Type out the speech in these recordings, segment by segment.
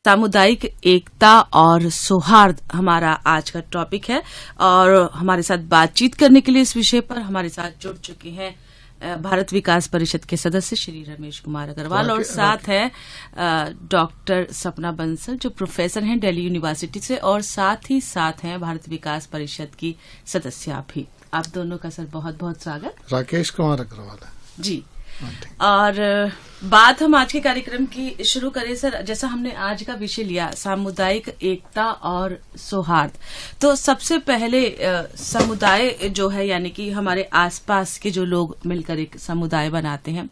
सामुदायिक एकता और सौहार्द हमारा आज का टॉपिक है और हमारे साथ बातचीत करने के लिए इस विषय पर हमारे साथ जुड़ चुके हैं भारत विकास परिषद के सदस्य श्री रमेश कुमार अग्रवाल और साथ है डॉक्टर सपना बंसल जो प्रोफेसर हैं दिल्ली यूनिवर्सिटी से और साथ ही साथ हैं भारत विकास परिषद की सदस्य आप ही। आप दोनों का सर बहुत बहुत स्वागत। राकेश कुमार अग्रवाल जी। और बात हम आज के कार्यक्रम की शुरू करें सर, जैसा हमने आज का विषय लिया सामुदायिक एकता और सौहार्द, तो सबसे पहले समुदाय जो है यानी कि हमारे आसपास के जो लोग मिलकर एक समुदाय बनाते हैं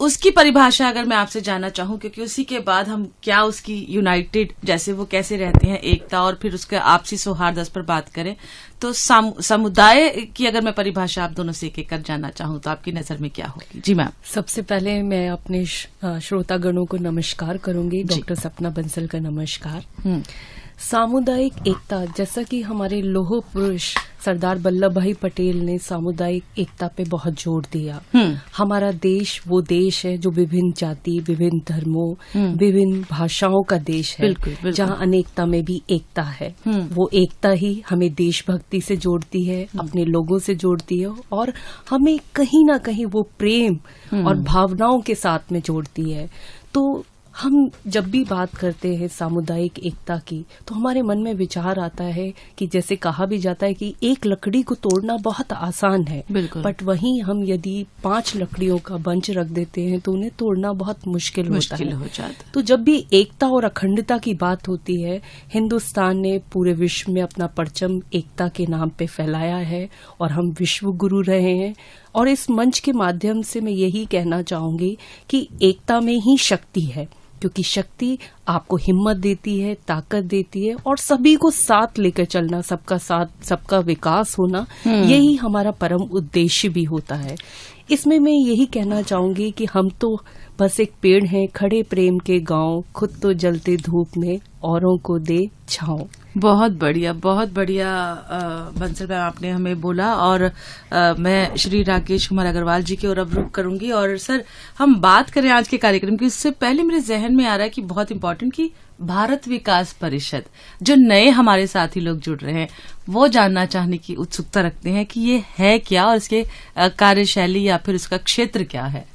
उसकी परिभाषा अगर मैं आपसे जानना चाहूं, क्योंकि उसी के बाद हम क्या उसकी यूनाइटेड जैसे वो कैसे रहते हैं एकता और फिर उसके आपसी सौहार्द पर बात करें, तो समुदाय की अगर मैं परिभाषा आप दोनों से एक एक कर जानना चाहूं तो आपकी नजर में क्या होगी? जी मैम। सबसे पहले मैं अपने श्रोतागणों को नमस्कार करूंगी। डॉक्टर सपना बंसल का नमस्कार। सामुदायिक एकता, जैसा कि हमारे लौह पुरुष सरदार वल्लभ भाई पटेल ने सामुदायिक एकता पे बहुत जोर दिया। हमारा देश वो देश है जो विभिन्न जाति, विभिन्न धर्मों, विभिन्न भाषाओं का देश है। बिल्कुल। जहाँ अनेकता में भी एकता है। वो एकता ही हमें देशभक्ति से जोड़ती है, अपने लोगों से जोड़ती है और हमें कहीं ना कहीं वो प्रेम और भावनाओं के साथ में जोड़ती है। तो हम जब भी बात करते हैं सामुदायिक एकता की तो हमारे मन में विचार आता है कि जैसे कहा भी जाता है कि एक लकड़ी को तोड़ना बहुत आसान है, बट वहीं हम यदि 5 लकड़ियों का बंच रख देते हैं तो उन्हें तोड़ना बहुत मुश्किल हो जाता। तो जब भी एकता और अखंडता की बात होती है, हिंदुस्तान ने पूरे विश्व में अपना परचम एकता के नाम पे फैलाया है और हम विश्व गुरु रहे हैं। और इस मंच के माध्यम से मैं यही कहना चाहूंगी कि एकता में ही शक्ति है, क्योंकि शक्ति आपको हिम्मत देती है, ताकत देती है और सभी को साथ लेकर चलना, सबका साथ सबका विकास होना, यही हमारा परम उद्देश्य भी होता है। इसमें मैं यही कहना चाहूंगी कि हम तो बस एक पेड़ हैं खड़े प्रेम के गांव, खुद तो जलते धूप में औरों को दे छांव। बहुत बढ़िया बंसल मैम आपने हमें बोला और मैं श्री राकेश कुमार अग्रवाल जी की ओर अब रुख करूंगी। और सर हम बात करें आज के कार्यक्रम की, उससे पहले मेरे जहन में आ रहा है कि बहुत इम्पोर्टेंट कि भारत विकास परिषद जो नए हमारे साथी लोग जुड़ रहे हैं वो जानना चाहने की उत्सुकता रखते हैं कि ये है क्या और इसके कार्यशैली या फिर उसका क्षेत्र क्या है।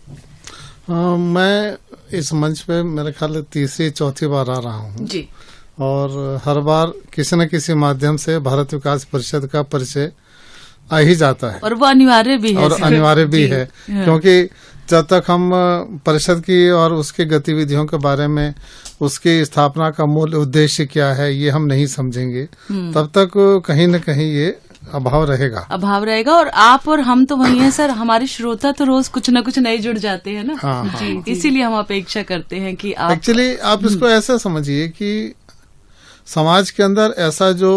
मैं इस मंच पे मेरे ख्याल तीसरी चौथी बार आ रहा हूँ जी, और हर बार किसी न किसी माध्यम से भारत विकास परिषद का परिचय आ ही जाता है और वो अनिवार्य भी है क्योंकि जब तक हम परिषद की और उसकी गतिविधियों के बारे में, उसकी स्थापना का मूल उद्देश्य क्या है ये हम नहीं समझेंगे तब तक कहीं न कहीं ये अभाव रहेगा। और आप और हम तो वही हैं सर, हमारे श्रोता तो रोज कुछ न कुछ नए जुड़ जाते हैं ना। जी, इसीलिए हम अपेक्षा करते हैं कि आप एक्चुअली आप इसको ऐसा समझिए कि समाज के अंदर ऐसा जो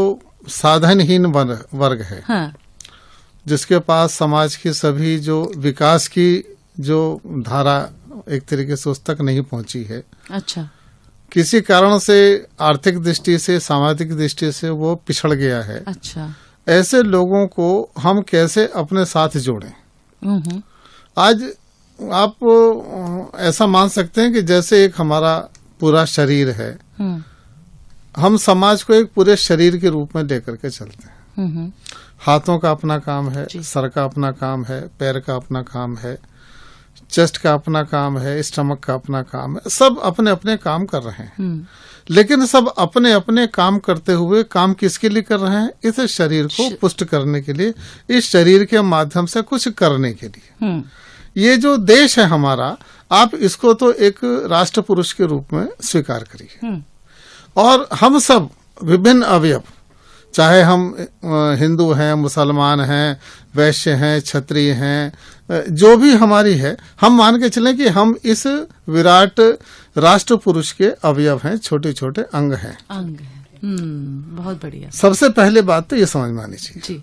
साधनहीन वर्ग है, जिसके पास समाज की सभी जो विकास की जो धारा एक तरीके से उस तक नहीं पहुंची है, अच्छा, किसी कारण से आर्थिक दृष्टि से, सामाजिक दृष्टि से वो पिछड़ गया है, अच्छा, ऐसे लोगों को हम कैसे अपने साथ जोड़ें। आज आप ऐसा मान सकते हैं कि जैसे एक हमारा पूरा शरीर है, हम समाज को एक पूरे शरीर के रूप में लेकर के चलते हैं। हाथों का अपना काम है, सर का अपना काम है, पैर का अपना काम है, चेस्ट का अपना काम है, स्टमक का अपना काम है, सब अपने अपने काम कर रहे हैं। लेकिन सब अपने अपने काम करते हुए काम किसके लिए कर रहे हैं? इस शरीर को पुष्ट करने के लिए, इस शरीर के माध्यम से कुछ करने के लिए। ये जो देश है हमारा, आप इसको तो एक राष्ट्र पुरुष के रूप में स्वीकार करिए और हम सब विभिन्न अवयव, चाहे हम हिंदू हैं, मुसलमान हैं, वैश्य हैं, क्षत्रिय हैं, जो भी हमारी है, हम मान के चलें कि हम इस विराट राष्ट्र पुरुष के अवयव हैं, छोटे छोटे अंग हैं। बहुत बढ़िया। सबसे पहले बात तो ये समझ में आनी चाहिए जी।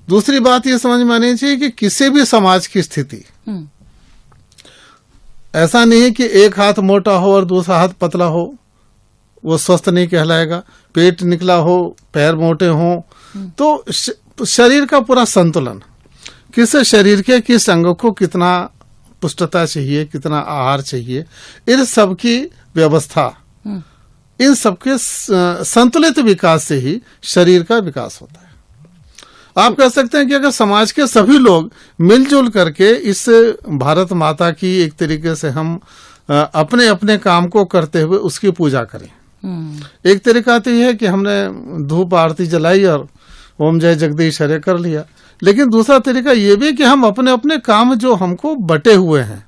दूसरी बात ये समझ में आनी चाहिए कि किसी भी समाज की स्थिति ऐसा नहीं है कि एक हाथ मोटा हो और दूसरा हाथ पतला हो, वो स्वस्थ नहीं कहलाएगा। पेट निकला हो, पैर मोटे हो, तो शरीर का पूरा संतुलन, किस शरीर के किस अंग को कितना पुष्टता चाहिए, कितना आहार चाहिए, इन सब की व्यवस्था इन सबके संतुलित विकास से ही शरीर का विकास होता है। आप कह सकते हैं कि अगर समाज के सभी लोग मिलजुल करके इस भारत माता की एक तरीके से हम अपने अपने काम को करते हुए उसकी पूजा करें। एक तरीका तो यह है कि हमने धूप आरती जलाई और ओम जय जगदीश हरे कर लिया, लेकिन दूसरा तरीका यह भी कि हम अपने अपने काम जो हमको बटे हुए हैं,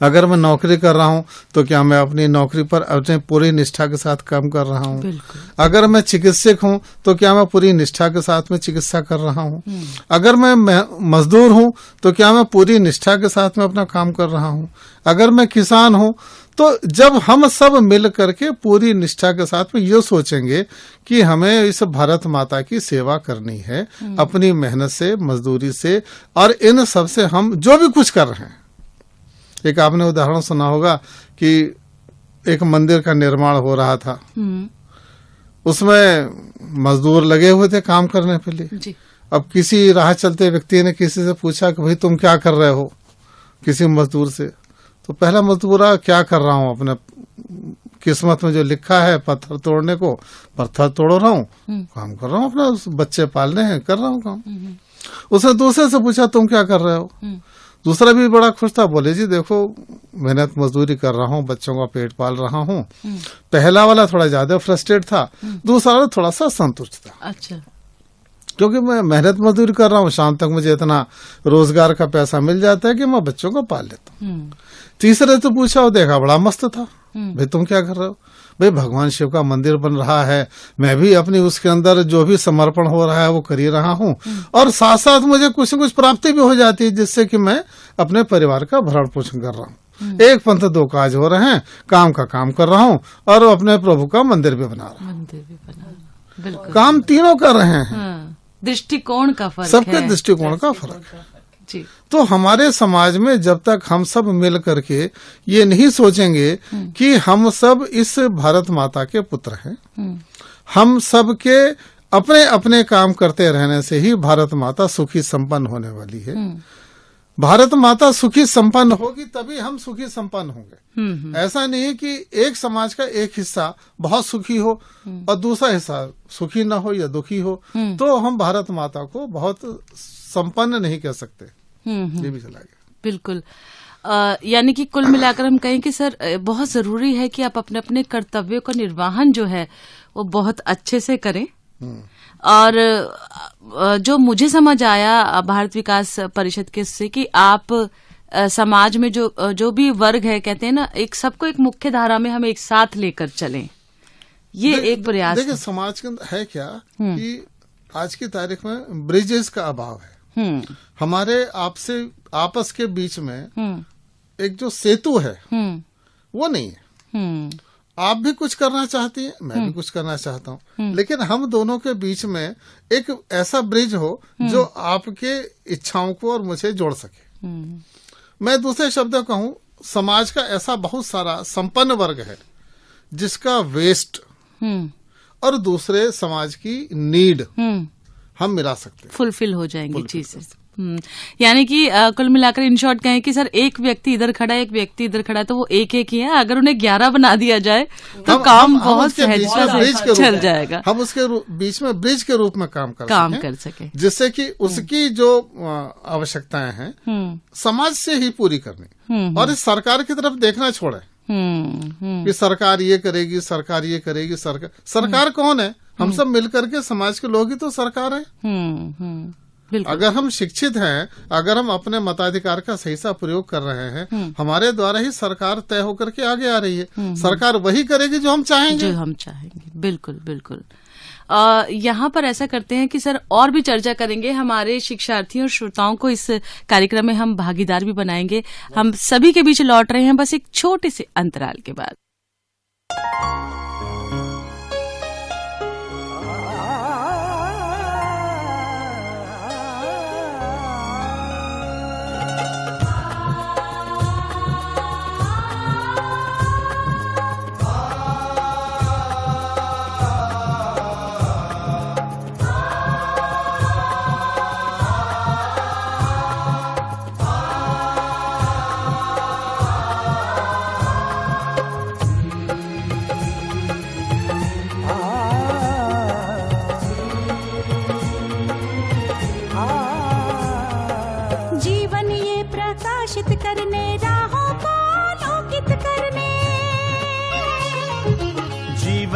अगर मैं नौकरी कर रहा हूं तो क्या मैं अपनी नौकरी पर अपने पूरी निष्ठा के साथ काम कर रहा हूं? अगर मैं चिकित्सक हूं तो क्या मैं पूरी निष्ठा के साथ में चिकित्सा कर रहा हूं? अगर मैं मजदूर हूं तो क्या मैं पूरी निष्ठा के साथ में अपना काम कर रहा हूं? अगर मैं किसान हूं तो जब हम सब मिल करके पूरी निष्ठा के साथ में ये सोचेंगे कि हमें इस भारत माता की सेवा करनी है अपनी मेहनत से, मजदूरी से, और इन सब से हम जो भी कुछ कर रहे हैं। एक आपने उदाहरण सुना होगा कि एक मंदिर का निर्माण हो रहा था, उसमें मजदूर लगे हुए थे काम करने के लिए। अब किसी राह चलते व्यक्ति ने किसी से पूछा कि भाई तुम क्या कर रहे हो, किसी मजदूर से। तो पहला मजदूर क्या कर रहा हूं, अपने किस्मत में जो लिखा है पत्थर तोड़ने को, पत्थर तोड़ रहा हूं, काम कर रहा हूं, अपना बच्चे पालने हैं, कर रहा हूं काम। उसने दूसरे से पूछा तुम क्या कर रहे हो? दूसरा भी बड़ा खुश था, बोले जी देखो मेहनत मजदूरी कर रहा हूँ, बच्चों का पेट पाल रहा हूँ। पहला वाला थोड़ा ज्यादा फ्रस्ट्रेट था, दूसरा वाला थोड़ा सा संतुष्ट था। अच्छा, क्योंकि मैं मेहनत मजदूरी कर रहा हूँ, शाम तक मुझे इतना रोजगार का पैसा मिल जाता है कि मैं बच्चों को पाल लेता हूँ। तीसरे तो पूछा, वो देखा बड़ा मस्त था, भाई तुम क्या कर रहे हो? भाई भगवान शिव का मंदिर बन रहा है, मैं भी अपनी उसके अंदर जो भी समर्पण हो रहा है वो कर ही रहा हूँ, और साथ साथ मुझे कुछ न कुछ प्राप्ति भी हो जाती है जिससे कि मैं अपने परिवार का भरण पोषण कर रहा हूँ। एक पंथ दो काज हो रहे हैं, काम का काम कर रहा हूँ और अपने प्रभु का मंदिर भी बना रहा हूँ। बिल्कुल काम तीनों कर रहे हैं। दृष्टिकोण का फर्क है, सबके दृष्टिकोण का फर्क है। तो हमारे समाज में जब तक हम सब मिल करके ये नहीं सोचेंगे कि हम सब इस भारत माता के पुत्र हैं, हम सब के अपने अपने काम करते रहने से ही भारत माता सुखी संपन्न होने वाली है। भारत माता सुखी संपन्न होगी तभी हम सुखी संपन्न होंगे। ऐसा नहीं है कि एक समाज का एक हिस्सा बहुत सुखी हो और दूसरा हिस्सा सुखी ना हो या दुखी हो, तो हम भारत माता को बहुत संपन्न नहीं कह सकते। ये भी चला गया। बिल्कुल। यानी कि कुल मिलाकर हम कहें कि सर बहुत जरूरी है कि आप अपने अपने कर्तव्यों का निर्वहन जो है वो बहुत अच्छे से करें। और जो मुझे समझ आया भारत विकास परिषद के से कि आप समाज में जो भी वर्ग है, कहते हैं ना, एक सबको एक मुख्य धारा में हम एक साथ लेकर चलें, ये एक प्रयास। देखिए समाज के अंदर है क्या कि आज की तारीख में ब्रिजेस का अभाव है। हमारे आपस के बीच में एक जो सेतु है वो नहीं है। आप भी कुछ करना चाहती हैं, मैं भी कुछ करना चाहता हूँ, लेकिन हम दोनों के बीच में एक ऐसा ब्रिज हो जो आपके इच्छाओं को और मुझे जोड़ सके। मैं दूसरे शब्दों कहूँ, समाज का ऐसा बहुत सारा संपन्न वर्ग है जिसका वेस्ट और दूसरे समाज की नीड हम मिला सकते हैं, फुलफिल हो जाएंगी चीजें। यानी कि कुल मिलाकर इन शॉर्ट कहें कि सर एक व्यक्ति इधर खड़ा है, एक व्यक्ति इधर खड़ा है, तो वो एक ही है। अगर उन्हें 11 बना दिया जाए तो काम बहुत सहजता से चल जाएगा। हम उसके बीच में ब्रिज के रूप में काम कर सके, जिससे कि उसकी जो आवश्यकताएं हैं समाज से ही पूरी करनी, और इस सरकार की तरफ देखना छोड़े कि सरकार ये करेगी, सरकार ये करेगी। सरकार कौन है? हम सब मिलकर के समाज के लोग ही तो सरकार है। अगर हम शिक्षित हैं, अगर हम अपने मताधिकार का सही सा प्रयोग कर रहे हैं, हमारे द्वारा ही सरकार तय होकर के आगे आ रही है। सरकार वही करेगी जो हम चाहेंगे। बिल्कुल बिल्कुल। यहाँ पर ऐसा करते हैं कि सर और भी चर्चा करेंगे, हमारे शिक्षार्थियों और श्रोताओं को इस कार्यक्रम में हम भागीदार भी बनाएंगे। हम सभी के बीच लौट रहे हैं बस एक छोटे से अंतराल के बाद।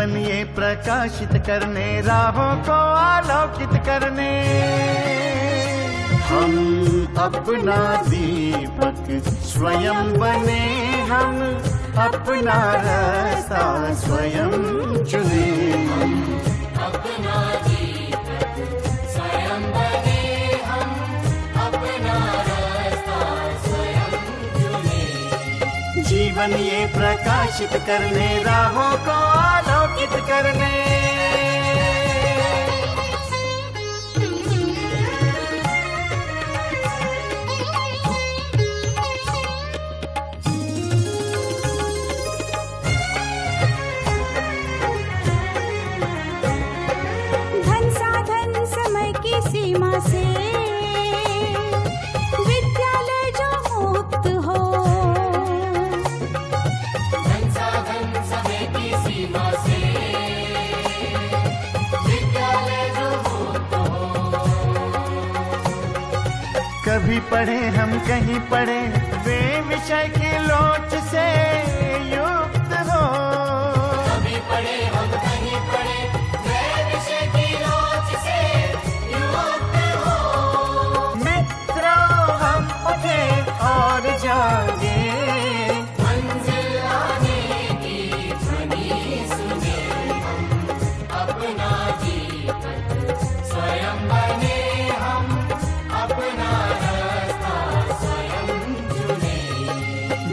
जीवन ये प्रकाशित करने, राहों को आलोकित करने। हम अपना दीपक स्वयं बने, हम अपना रास्ता स्वयं चुने। हम अपना दीपक स्वयं बने, हम अपना रास्ता स्वयं चुने। जीवन ये प्रकाशित करने, राहों को आलोकित करने। सीमा से विद्यालय जो मुक्त हो, संसाधन समय की सीमा से विद्यालय जो मुक्त हो। कभी पढ़े हम कहीं पढ़े, वे विषय की लोच से युक्त हो। कभी पढ़े हम कहीं पढ़े, वे विषय की लोच से युक्त हो। मित्रों हम उठे और जागे, मंजिल आने की ध्वनि सुने। हम अपना दीपक स्वयं बने, हम अपना रास्ता स्वयं चुने।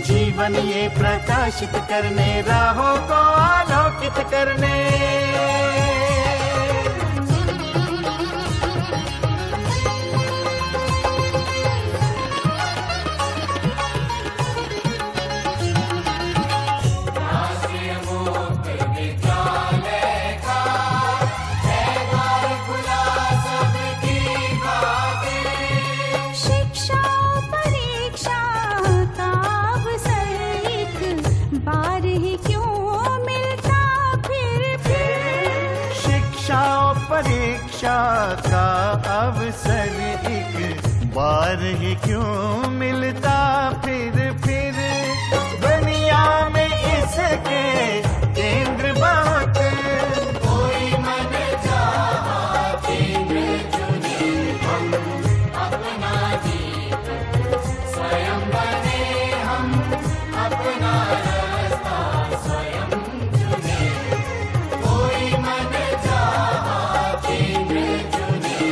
जीवन ये प्रकाशित करने, राहों को आलोकित करने। परीक्षा का अवसर एक बार ही क्यों मिलता फिर दुनिया में इसके केंद्र बात। कोई मन चाहा केंद्र चुने, हम अपना दीपक स्वयं बने, हम अपना रास्ता स्वयं चुने। कोई मन चाहा केंद्र चुने,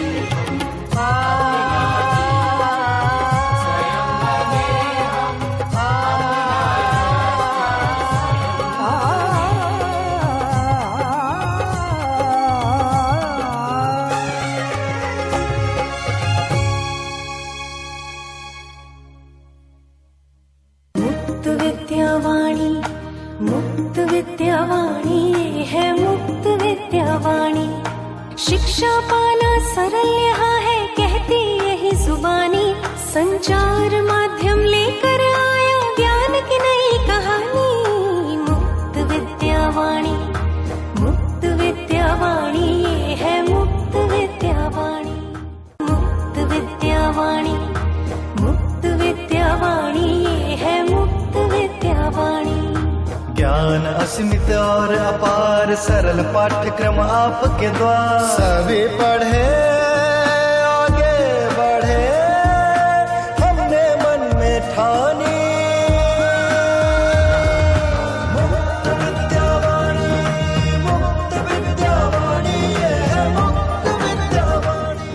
मुक्त विद्यावाणी, ये है मुक्त विद्यावाणी। शिक्षा पाना सरल यहाँ है, कहती यही जुबानी। संचार माध्यम लेकर आया ज्ञान की नई कहानी। मुक्त विद्यावाणी, मुक्त विद्यावाणी, ये है मुक्त विद्यावाणी। मुक्त विद्यावाणी, मुक्त विद्यावाणी, ये है मुक्त विद्यावाणी। ज्ञान असीमित और अपार, सरल पाठ्यक्रम आपके द्वार। सभी पढ़े आगे बढ़े, हमने मन में ठानी। मुक्त विद्यावाणी, मुक्त विद्यावाणी, ये है मुक्त विद्यावाणी।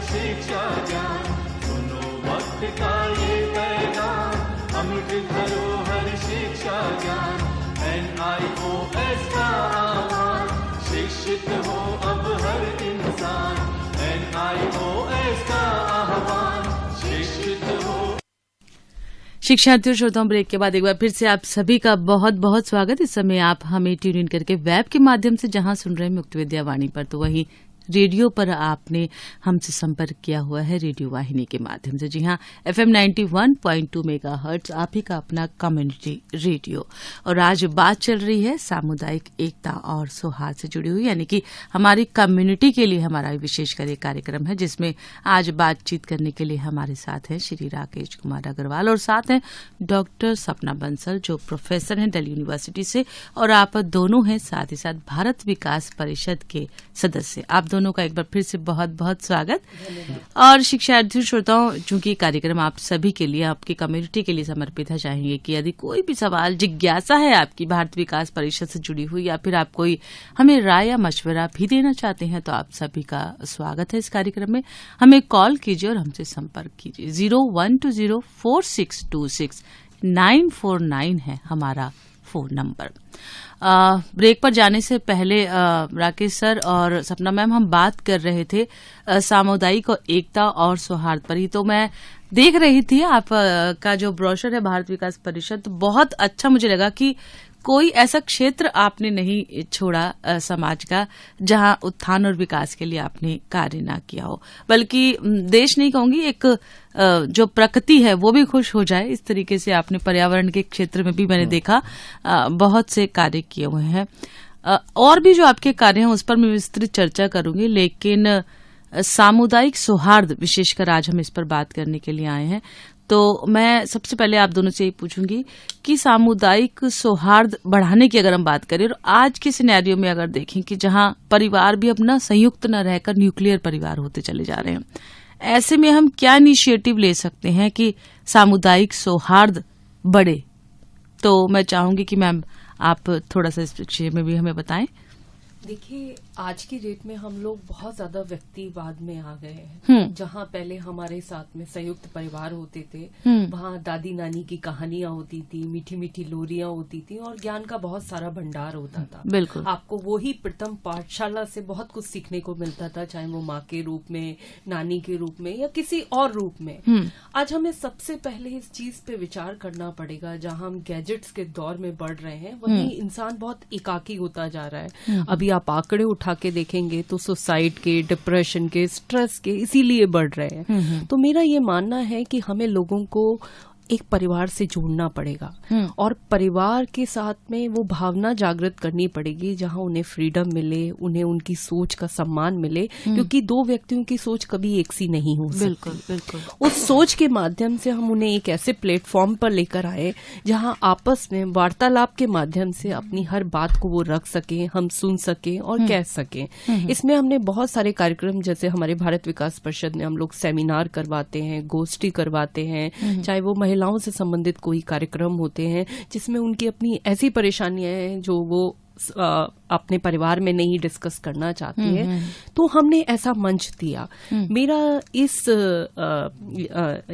शिक्षा ज्ञान, सुनो वक्त का ये पैगाम, अमृत धरोहर शिक्षा ज्ञान। NIOS का आह्वान, शिक्षित हो अब हर इंसान। NIOS का आह्वान, शिक्षित हो। शिक्षार्थियों श्रोताओं, ब्रेक के बाद एक बार फिर से आप सभी का बहुत बहुत स्वागत। इस समय आप हमें ट्यून इन करके वेब के माध्यम से जहां सुन रहे हैं मुक्त विद्या वाणी पर, तो वहीं रेडियो पर आपने हमसे संपर्क किया हुआ है रेडियो वाहिनी के माध्यम से। जी हाँ, FM 91.2 मेगाहर्ट्ज आप ही का अपना कम्युनिटी रेडियो। और आज बात चल रही है सामुदायिक एकता और सौहार्द से जुड़ी हुई, यानी कि हमारी कम्युनिटी के लिए हमारा विशेषकर एक कार्यक्रम है, जिसमें आज बातचीत करने के लिए हमारे साथ हैं श्री राकेश कुमार अग्रवाल और साथ हैं डॉक्टर सपना बंसल, जो प्रोफेसर हैं दिल्ली यूनिवर्सिटी से, और आप दोनों हैं साथ ही साथ भारत विकास परिषद के सदस्य। आप दोनों का एक बार फिर से बहुत बहुत स्वागत। और शिक्षार्थी श्रोताओं, चूंकि कार्यक्रम आप सभी के लिए, आपकी कम्युनिटी के लिए समर्पित है, चाहेंगे कि यदि कोई भी सवाल जिज्ञासा है आपकी भारत विकास परिषद से जुड़ी हुई, या फिर आप कोई हमें राय या मशवरा भी देना चाहते हैं, तो आप सभी का स्वागत है इस कार्यक्रम में। हमें कॉल कीजिए और हमसे संपर्क कीजिए। 01204626 949 है हमारा फोन नंबर। ब्रेक पर जाने से पहले राकेश सर और सपना मैम, हम बात कर रहे थे सामुदायिक एकता और सौहार्द पर ही। तो मैं देख रही थी आप का जो ब्रोशर है भारत विकास परिषद, तो बहुत अच्छा मुझे लगा कि कोई ऐसा क्षेत्र आपने नहीं छोड़ा समाज का जहां उत्थान और विकास के लिए आपने कार्य ना किया हो, बल्कि देश नहीं कहूंगी, एक जो प्रकृति है वो भी खुश हो जाए, इस तरीके से आपने पर्यावरण के क्षेत्र में भी मैंने देखा बहुत से कार्य किए हुए हैं। और भी जो आपके कार्य हैं उस पर मैं विस्तृत चर्चा करूंगी, लेकिन सामुदायिक सौहार्द विशेषकर आज हम इस पर बात करने के लिए आए हैं। तो मैं सबसे पहले आप दोनों से यही पूछूंगी कि सामुदायिक सौहार्द बढ़ाने की अगर हम बात करें, और आज के सिनेरियो में अगर देखें कि जहां परिवार भी अपना संयुक्त न रहकर न्यूक्लियर परिवार होते चले जा रहे हैं, ऐसे में हम क्या इनिशिएटिव ले सकते हैं कि सामुदायिक सौहार्द बढ़े? तो मैं चाहूंगी कि मैम आप थोड़ा सा इस विषय में भी हमें बताएं। देखिए, आज की डेट में हम लोग बहुत ज्यादा व्यक्तिवाद में आ गए हैं। जहाँ पहले हमारे साथ में संयुक्त परिवार होते थे, वहाँ दादी नानी की कहानियां होती थी, मीठी मीठी लोरियां होती थी, और ज्ञान का बहुत सारा भंडार होता था। बिल्कुल, आपको वही प्रथम पाठशाला से बहुत कुछ सीखने को मिलता था, चाहे वो माँ के रूप में, नानी के रूप में, या किसी और रूप में। आज हमें सबसे पहले इस चीज पे विचार करना पड़ेगा, जहाँ हम गैजेट्स के दौर में बढ़ रहे हैं, वहीं इंसान बहुत एकाकी होता जा रहा है। अभी आप आंकड़े उठा के देखेंगे तो सुसाइड के, डिप्रेशन के, स्ट्रेस के इसीलिए बढ़ रहे हैं। तो मेरा ये मानना है कि हमें लोगों को एक परिवार से जोड़ना पड़ेगा, और परिवार के साथ में वो भावना जागृत करनी पड़ेगी जहां उन्हें फ्रीडम मिले, उन्हें उनकी सोच का सम्मान मिले, क्योंकि दो व्यक्तियों की सोच कभी एक सी नहीं हो सकती। बिल्कुल बिल्कुल। उस सोच के माध्यम से हम उन्हें एक ऐसे प्लेटफॉर्म पर लेकर आए जहां आपस में वार्तालाप के माध्यम से अपनी हर बात को वो रख सकें, हम सुन सकें और कह सकें। इसमें हमने बहुत सारे कार्यक्रम, जैसे हमारे भारत विकास परिषद ने हम लोग सेमिनार करवाते हैं, गोष्ठी करवाते हैं, चाहे वो महिलाओं से संबंधित कोई कार्यक्रम होते हैं जिसमें उनकी अपनी ऐसी परेशानियां हैं जो वो अपने परिवार में नहीं डिस्कस करना चाहती है, तो हमने ऐसा मंच दिया। मेरा इस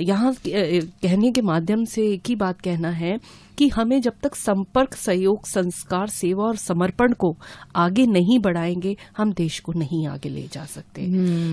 यहाँ कहने के माध्यम से एक ही बात कहना है कि हमें जब तक संपर्क, सहयोग, संस्कार, सेवा और समर्पण को आगे नहीं बढ़ाएंगे, हम देश को नहीं आगे ले जा सकते।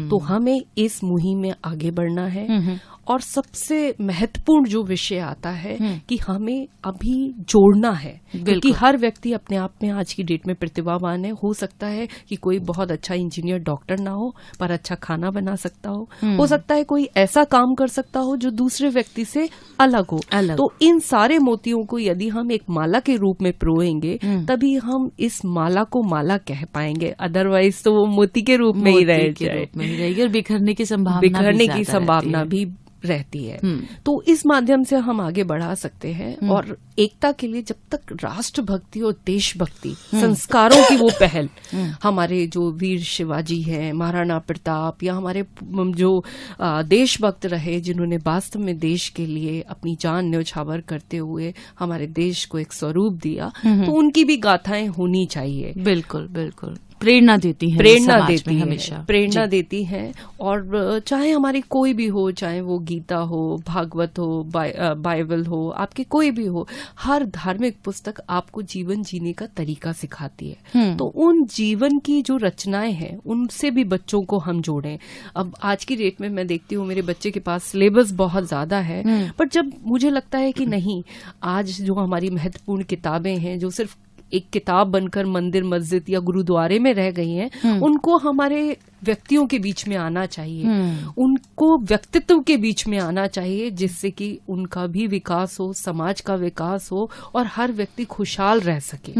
तो हमें इस मुहिम में आगे बढ़ना है। और सबसे महत्वपूर्ण जो विषय आता है कि हमें अभी जोड़ना है, क्योंकि हर व्यक्ति अपने आप में आज की डेट में प्रतिभावान है। हो सकता है कि कोई बहुत अच्छा इंजीनियर, डॉक्टर ना हो, पर अच्छा खाना बना सकता हो सकता है कोई ऐसा काम कर सकता हो जो दूसरे व्यक्ति से अलग हो। तो इन सारे मोतियों को यदि हम एक माला के रूप में पिरोएंगे, तभी हम इस माला को माला कह पाएंगे, अदरवाइज तो वो मोती के रूप में ही रहेगी और बिखरने की संभावना भी रहती है। तो इस माध्यम से हम आगे बढ़ा सकते हैं। और एकता के लिए जब तक राष्ट्रभक्ति और देशभक्ति संस्कारों की वो पहल, हमारे जो वीर शिवाजी हैं, महाराणा प्रताप, या हमारे जो देशभक्त रहे जिन्होंने वास्तव में देश के लिए अपनी जान न्यौछावर करते हुए हमारे देश को एक स्वरूप दिया, तो उनकी भी गाथाएं होनी चाहिए। बिल्कुल बिल्कुल। प्रेरणा देती हैं, प्रेरणा समाज देती में है, हमेशा प्रेरणा जी। देती हैं। और चाहे हमारी कोई भी हो, चाहे वो गीता हो, भागवत हो, बाइबल हो, आपके कोई भी हो, हर धार्मिक पुस्तक आपको जीवन जीने का तरीका सिखाती है। तो उन जीवन की जो रचनाएं हैं उनसे भी बच्चों को हम जोड़ें। अब आज की डेट में मैं देखती हूँ मेरे बच्चे के पास सिलेबस बहुत ज्यादा है, पर जब मुझे लगता है कि नहीं, आज जो हमारी महत्वपूर्ण किताबें हैं जो सिर्फ एक किताब बनकर मंदिर, मस्जिद या गुरुद्वारे में रह गई हैं, उनको हमारे व्यक्तियों के बीच में आना चाहिए, उनको व्यक्तित्व के बीच में आना चाहिए, जिससे कि उनका भी विकास हो, समाज का विकास हो और हर व्यक्ति खुशहाल रह सके।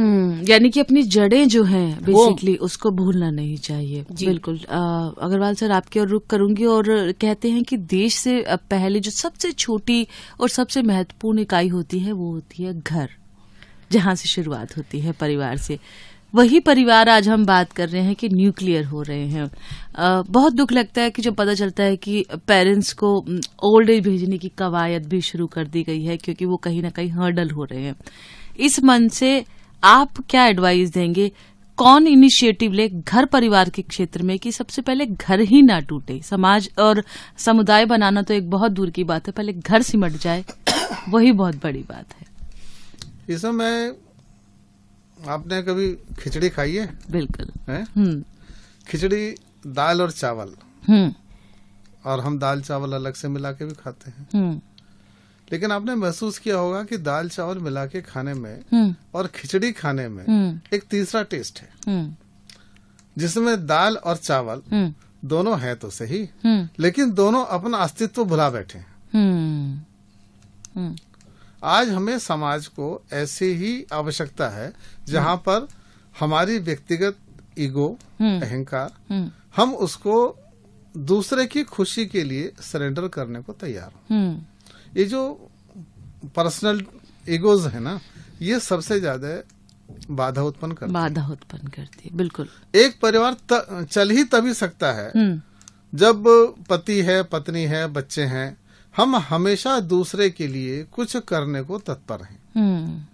यानी कि अपनी जड़ें जो हैं बेसिकली उसको भूलना नहीं चाहिए। बिल्कुल। अग्रवाल सर, आपकी ओर रुख करूंगी और कहते हैं कि देश से पहले जो सबसे छोटी और सबसे महत्वपूर्ण इकाई होती है वो होती है घर, जहां से शुरुआत होती है परिवार से। वही परिवार आज हम बात कर रहे हैं कि न्यूक्लियर हो रहे हैं। बहुत दुख लगता है कि जब पता चलता है कि पेरेंट्स को ओल्ड एज भेजने की कवायद भी शुरू कर दी गई है, क्योंकि वो कहीं ना कहीं हर्डल हो रहे हैं। इस मन से आप क्या एडवाइस देंगे, कौन इनिशिएटिव ले घर परिवार के क्षेत्र में कि सबसे पहले घर ही ना टूटे? समाज और समुदाय बनाना तो एक बहुत दूर की बात है, पहले घर सिमट जाए वही बहुत बड़ी बात है। इस समय आपने कभी खिचड़ी खाई है? बिल्कुल है? खिचड़ी दाल और चावल, और हम दाल चावल अलग से मिला के भी खाते हैं। लेकिन आपने महसूस किया होगा कि दाल चावल मिला के खाने में और खिचड़ी खाने में एक तीसरा टेस्ट है, जिसमें दाल और चावल दोनों हैं तो सही, लेकिन दोनों अपना अस्तित्व भुला बैठे हैं। आज हमें समाज को ऐसी ही आवश्यकता है जहां पर हमारी व्यक्तिगत ईगो, अहंकार, हम उसको दूसरे की खुशी के लिए सरेंडर करने को तैयार हो। ये जो पर्सनल ईगोज है ना, ये सबसे ज्यादा बाधा उत्पन्न करती है। बिल्कुल। एक परिवार चल ही तभी सकता है जब पति है, पत्नी है, बच्चे हैं, हम हमेशा दूसरे के लिए कुछ करने को तत्पर हैं।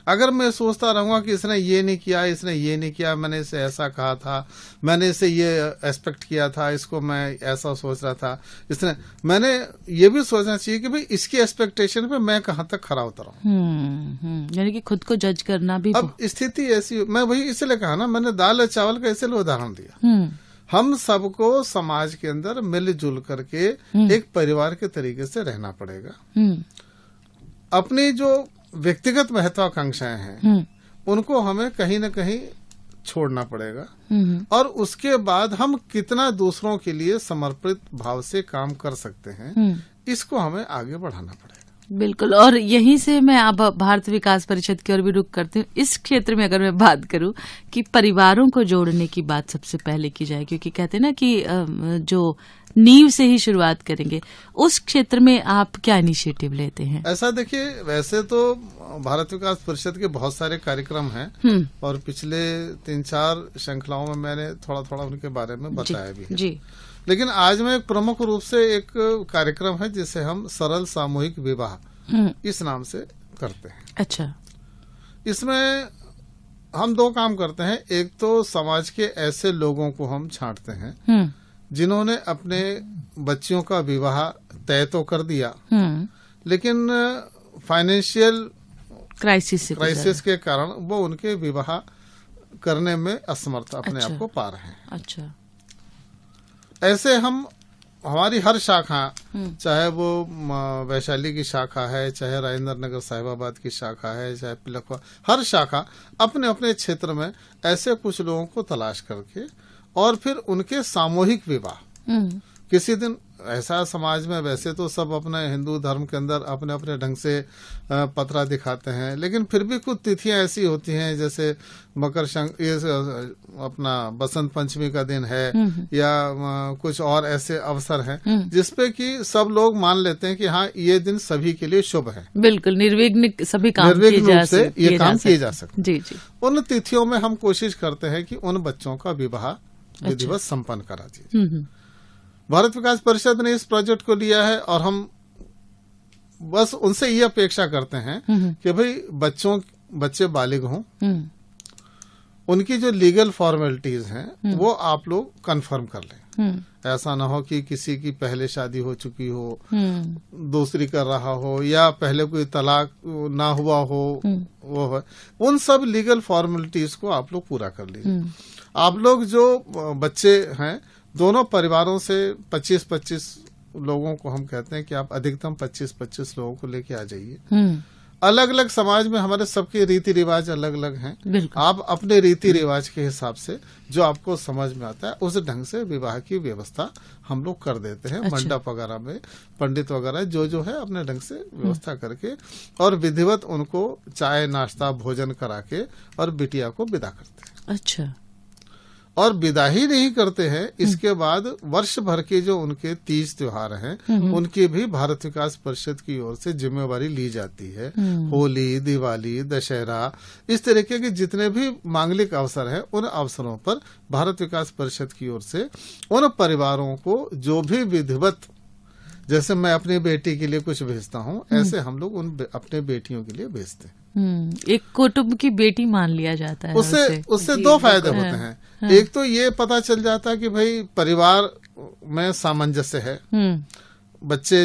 अगर मैं सोचता रहूंगा कि इसने ये नहीं किया, इसने ये नहीं किया, मैंने इसे ऐसा कहा था, मैंने इसे ये एक्सपेक्ट किया था, इसको मैं ऐसा सोच रहा था, मैंने ये भी सोचना चाहिए कि भाई इसकी एक्सपेक्टेशन पे मैं कहाँ तक खरा उतरा हूँ। यानी कि खुद को जज करना भी। अब स्थिति ऐसी, मैं वही इसलिए कहा ना, मैंने दाल और चावल का इसलिए उदाहरण दिया। हम सबको समाज के अंदर मिलजुल करके एक परिवार के तरीके से रहना पड़ेगा। अपनी जो व्यक्तिगत महत्वाकांक्षाएं हैं उनको हमें कहीं न कहीं छोड़ना पड़ेगा, और उसके बाद हम कितना दूसरों के लिए समर्पित भाव से काम कर सकते हैं, इसको हमें आगे बढ़ाना पड़ेगा। बिल्कुल। और यहीं से मैं अब भारत विकास परिषद की ओर भी रुख करती हूँ। इस क्षेत्र में अगर मैं बात करूँ कि परिवारों को जोड़ने की बात सबसे पहले की जाए, क्योंकि कहते हैं ना कि जो नींव से ही शुरुआत करेंगे, उस क्षेत्र में आप क्या इनिशिएटिव लेते हैं? ऐसा देखिए, वैसे तो भारत विकास परिषद के बहुत सारे कार्यक्रम हैं और पिछले 3-4 श्रृंखलाओं में मैंने थोड़ा थोड़ा उनके बारे में बताया भी है। जी। लेकिन आज में एक प्रमुख रूप से एक कार्यक्रम है जिसे हम सरल सामूहिक विवाह इस नाम से करते हैं। अच्छा। इसमें हम 2 काम करते हैं। एक तो समाज के ऐसे लोगों को हम छांटते हैं जिन्होंने अपने बच्चियों का विवाह तय तो कर दिया, लेकिन फाइनेंशियल क्राइसिस के कारण वो उनके विवाह करने में असमर्थ अपने आप को पा रहे हैं। अच्छा। ऐसे हम हमारी हर शाखा, चाहे वो वैशाली की शाखा है, चाहे राजेंद्र नगर साहिबाबाद की शाखा है, चाहे पिलखवा, हर शाखा अपने अपने क्षेत्र में ऐसे कुछ लोगों को तलाश करके और फिर उनके सामूहिक विवाह किसी दिन। ऐसा समाज में वैसे तो सब अपने हिंदू धर्म के अंदर अपने अपने ढंग से पतरा दिखाते हैं, लेकिन फिर भी कुछ तिथियां ऐसी होती हैं, जैसे ये अपना बसंत पंचमी का दिन है या कुछ और ऐसे अवसर हैं जिसपे कि सब लोग मान लेते हैं कि हाँ, ये दिन सभी के लिए शुभ है। बिल्कुल, निर्विघ्न सभी काम रूप से ये काम किए जा सकते। जी जी। उन तिथियों में हम कोशिश करते हैं कि उन बच्चों का विवाह विधिवत संपन्न करा दिए। भारत विकास परिषद ने इस प्रोजेक्ट को लिया है और हम बस उनसे ये अपेक्षा करते हैं कि भाई बच्चे बालिग हों, उनकी जो लीगल फॉर्मेलिटीज हैं वो आप लोग कंफर्म कर लें। ऐसा ना हो कि किसी की पहले शादी हो चुकी हो, दूसरी कर रहा हो, या पहले कोई तलाक ना हुआ हो, वो है, उन सब लीगल फॉर्मेलिटीज को आप लोग पूरा कर लीजिए। आप लोग जो बच्चे हैं, दोनों परिवारों से 25-25 लोगों को हम कहते हैं कि आप अधिकतम 25-25 लोगों को लेके आ जाइए। अलग अलग समाज में हमारे सबके रीति रिवाज अलग अलग हैं। आप अपने रीति रिवाज के हिसाब से जो आपको समझ में आता है उस ढंग से विवाह की व्यवस्था हम लोग कर देते हैं। अच्छा। मंडप वगैरह में पंडित वगैरह जो है अपने ढंग से व्यवस्था करके और विधिवत उनको चाय नाश्ता भोजन करा के और बिटिया को विदा करते हैं। अच्छा। और विदा ही नहीं करते हैं, इसके बाद वर्ष भर के जो उनके तीज त्योहार हैं उनकी भी भारत विकास परिषद की ओर से जिम्मेवारी ली जाती है। होली, दिवाली, दशहरा, इस तरीके के जितने भी मांगलिक अवसर हैं उन अवसरों पर भारत विकास परिषद की ओर से उन परिवारों को जो भी विधिवत, जैसे मैं अपनी बेटी के लिए कुछ भेजता हूँ, ऐसे हम लोग अपने बेटियों के लिए भेजते हैं। एक कुटुंब की बेटी मान लिया जाता है। उससे दो फायदे होते हैं। एक तो ये पता चल जाता है कि भाई परिवार में सामंजस्य है।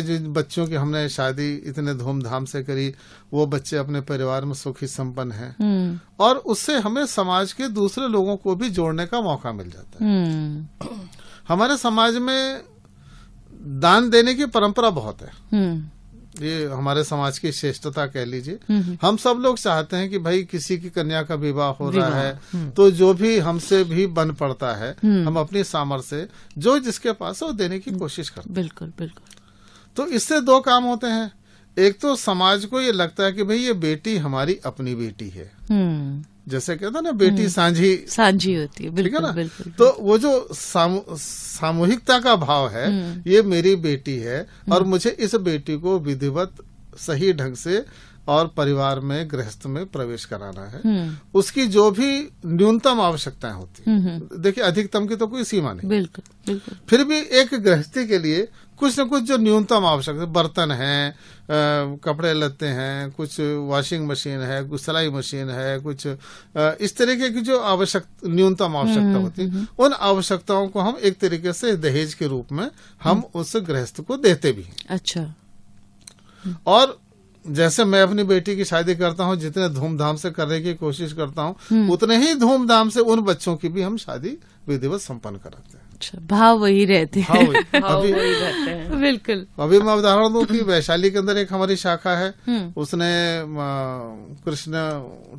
जिन बच्चों की हमने शादी इतने धूमधाम से करी, वो बच्चे अपने परिवार में सुखी संपन्न हैं, और उससे हमें समाज के दूसरे लोगों को भी जोड़ने का मौका मिल जाता है। हमारे समाज में दान देने की परंपरा बहुत है। ये हमारे समाज की श्रेष्ठता कह लीजिए। हम सब लोग चाहते हैं कि भाई किसी की कन्या का विवाह हो रहा है तो जो भी हमसे भी बन पड़ता है हम अपनी सामर्थ्य से जो जिसके पास है वो देने की कोशिश करते हैं। बिल्कुल बिल्कुल। तो इससे दो काम होते हैं। एक तो समाज को ये लगता है कि भाई ये बेटी हमारी अपनी बेटी है। जैसे कहते हैं ना, बेटी सांझी होती है। ठीक है ना। बिल्कुल। तो वो जो सामूहिकता का भाव है, ये मेरी बेटी है और मुझे इस बेटी को विधिवत सही ढंग से और परिवार में गृहस्थ में प्रवेश कराना है। उसकी जो भी न्यूनतम आवश्यकताएं होती हैं, देखिए अधिकतम की तो कोई सीमा नहीं। बिल्कुल बिल्कुल। फिर भी एक गृहस्थी के लिए कुछ न कुछ जो न्यूनतम आवश्यकता, बर्तन हैं, कपड़े लत्ते हैं, कुछ वॉशिंग मशीन है, कुछ सिलाई मशीन है, कुछ इस तरीके की जो न्यूनतम आवश्यकता होती है, उन आवश्यकताओं को हम एक तरीके से दहेज के रूप में हम उस गृहस्थ को देते भी हैं। अच्छा। और जैसे मैं अपनी बेटी की शादी करता हूँ, जितने धूमधाम से करने की कोशिश करता हूँ, उतने ही धूमधाम से उन बच्चों की भी हम शादी विधिवत संपन्न कराते हैं। अच्छा, भाव वही रहते हैं। अभी बिल्कुल। अभी मैं उदाहरण दूं कि वैशाली के अंदर एक हमारी शाखा है, उसने कृष्ण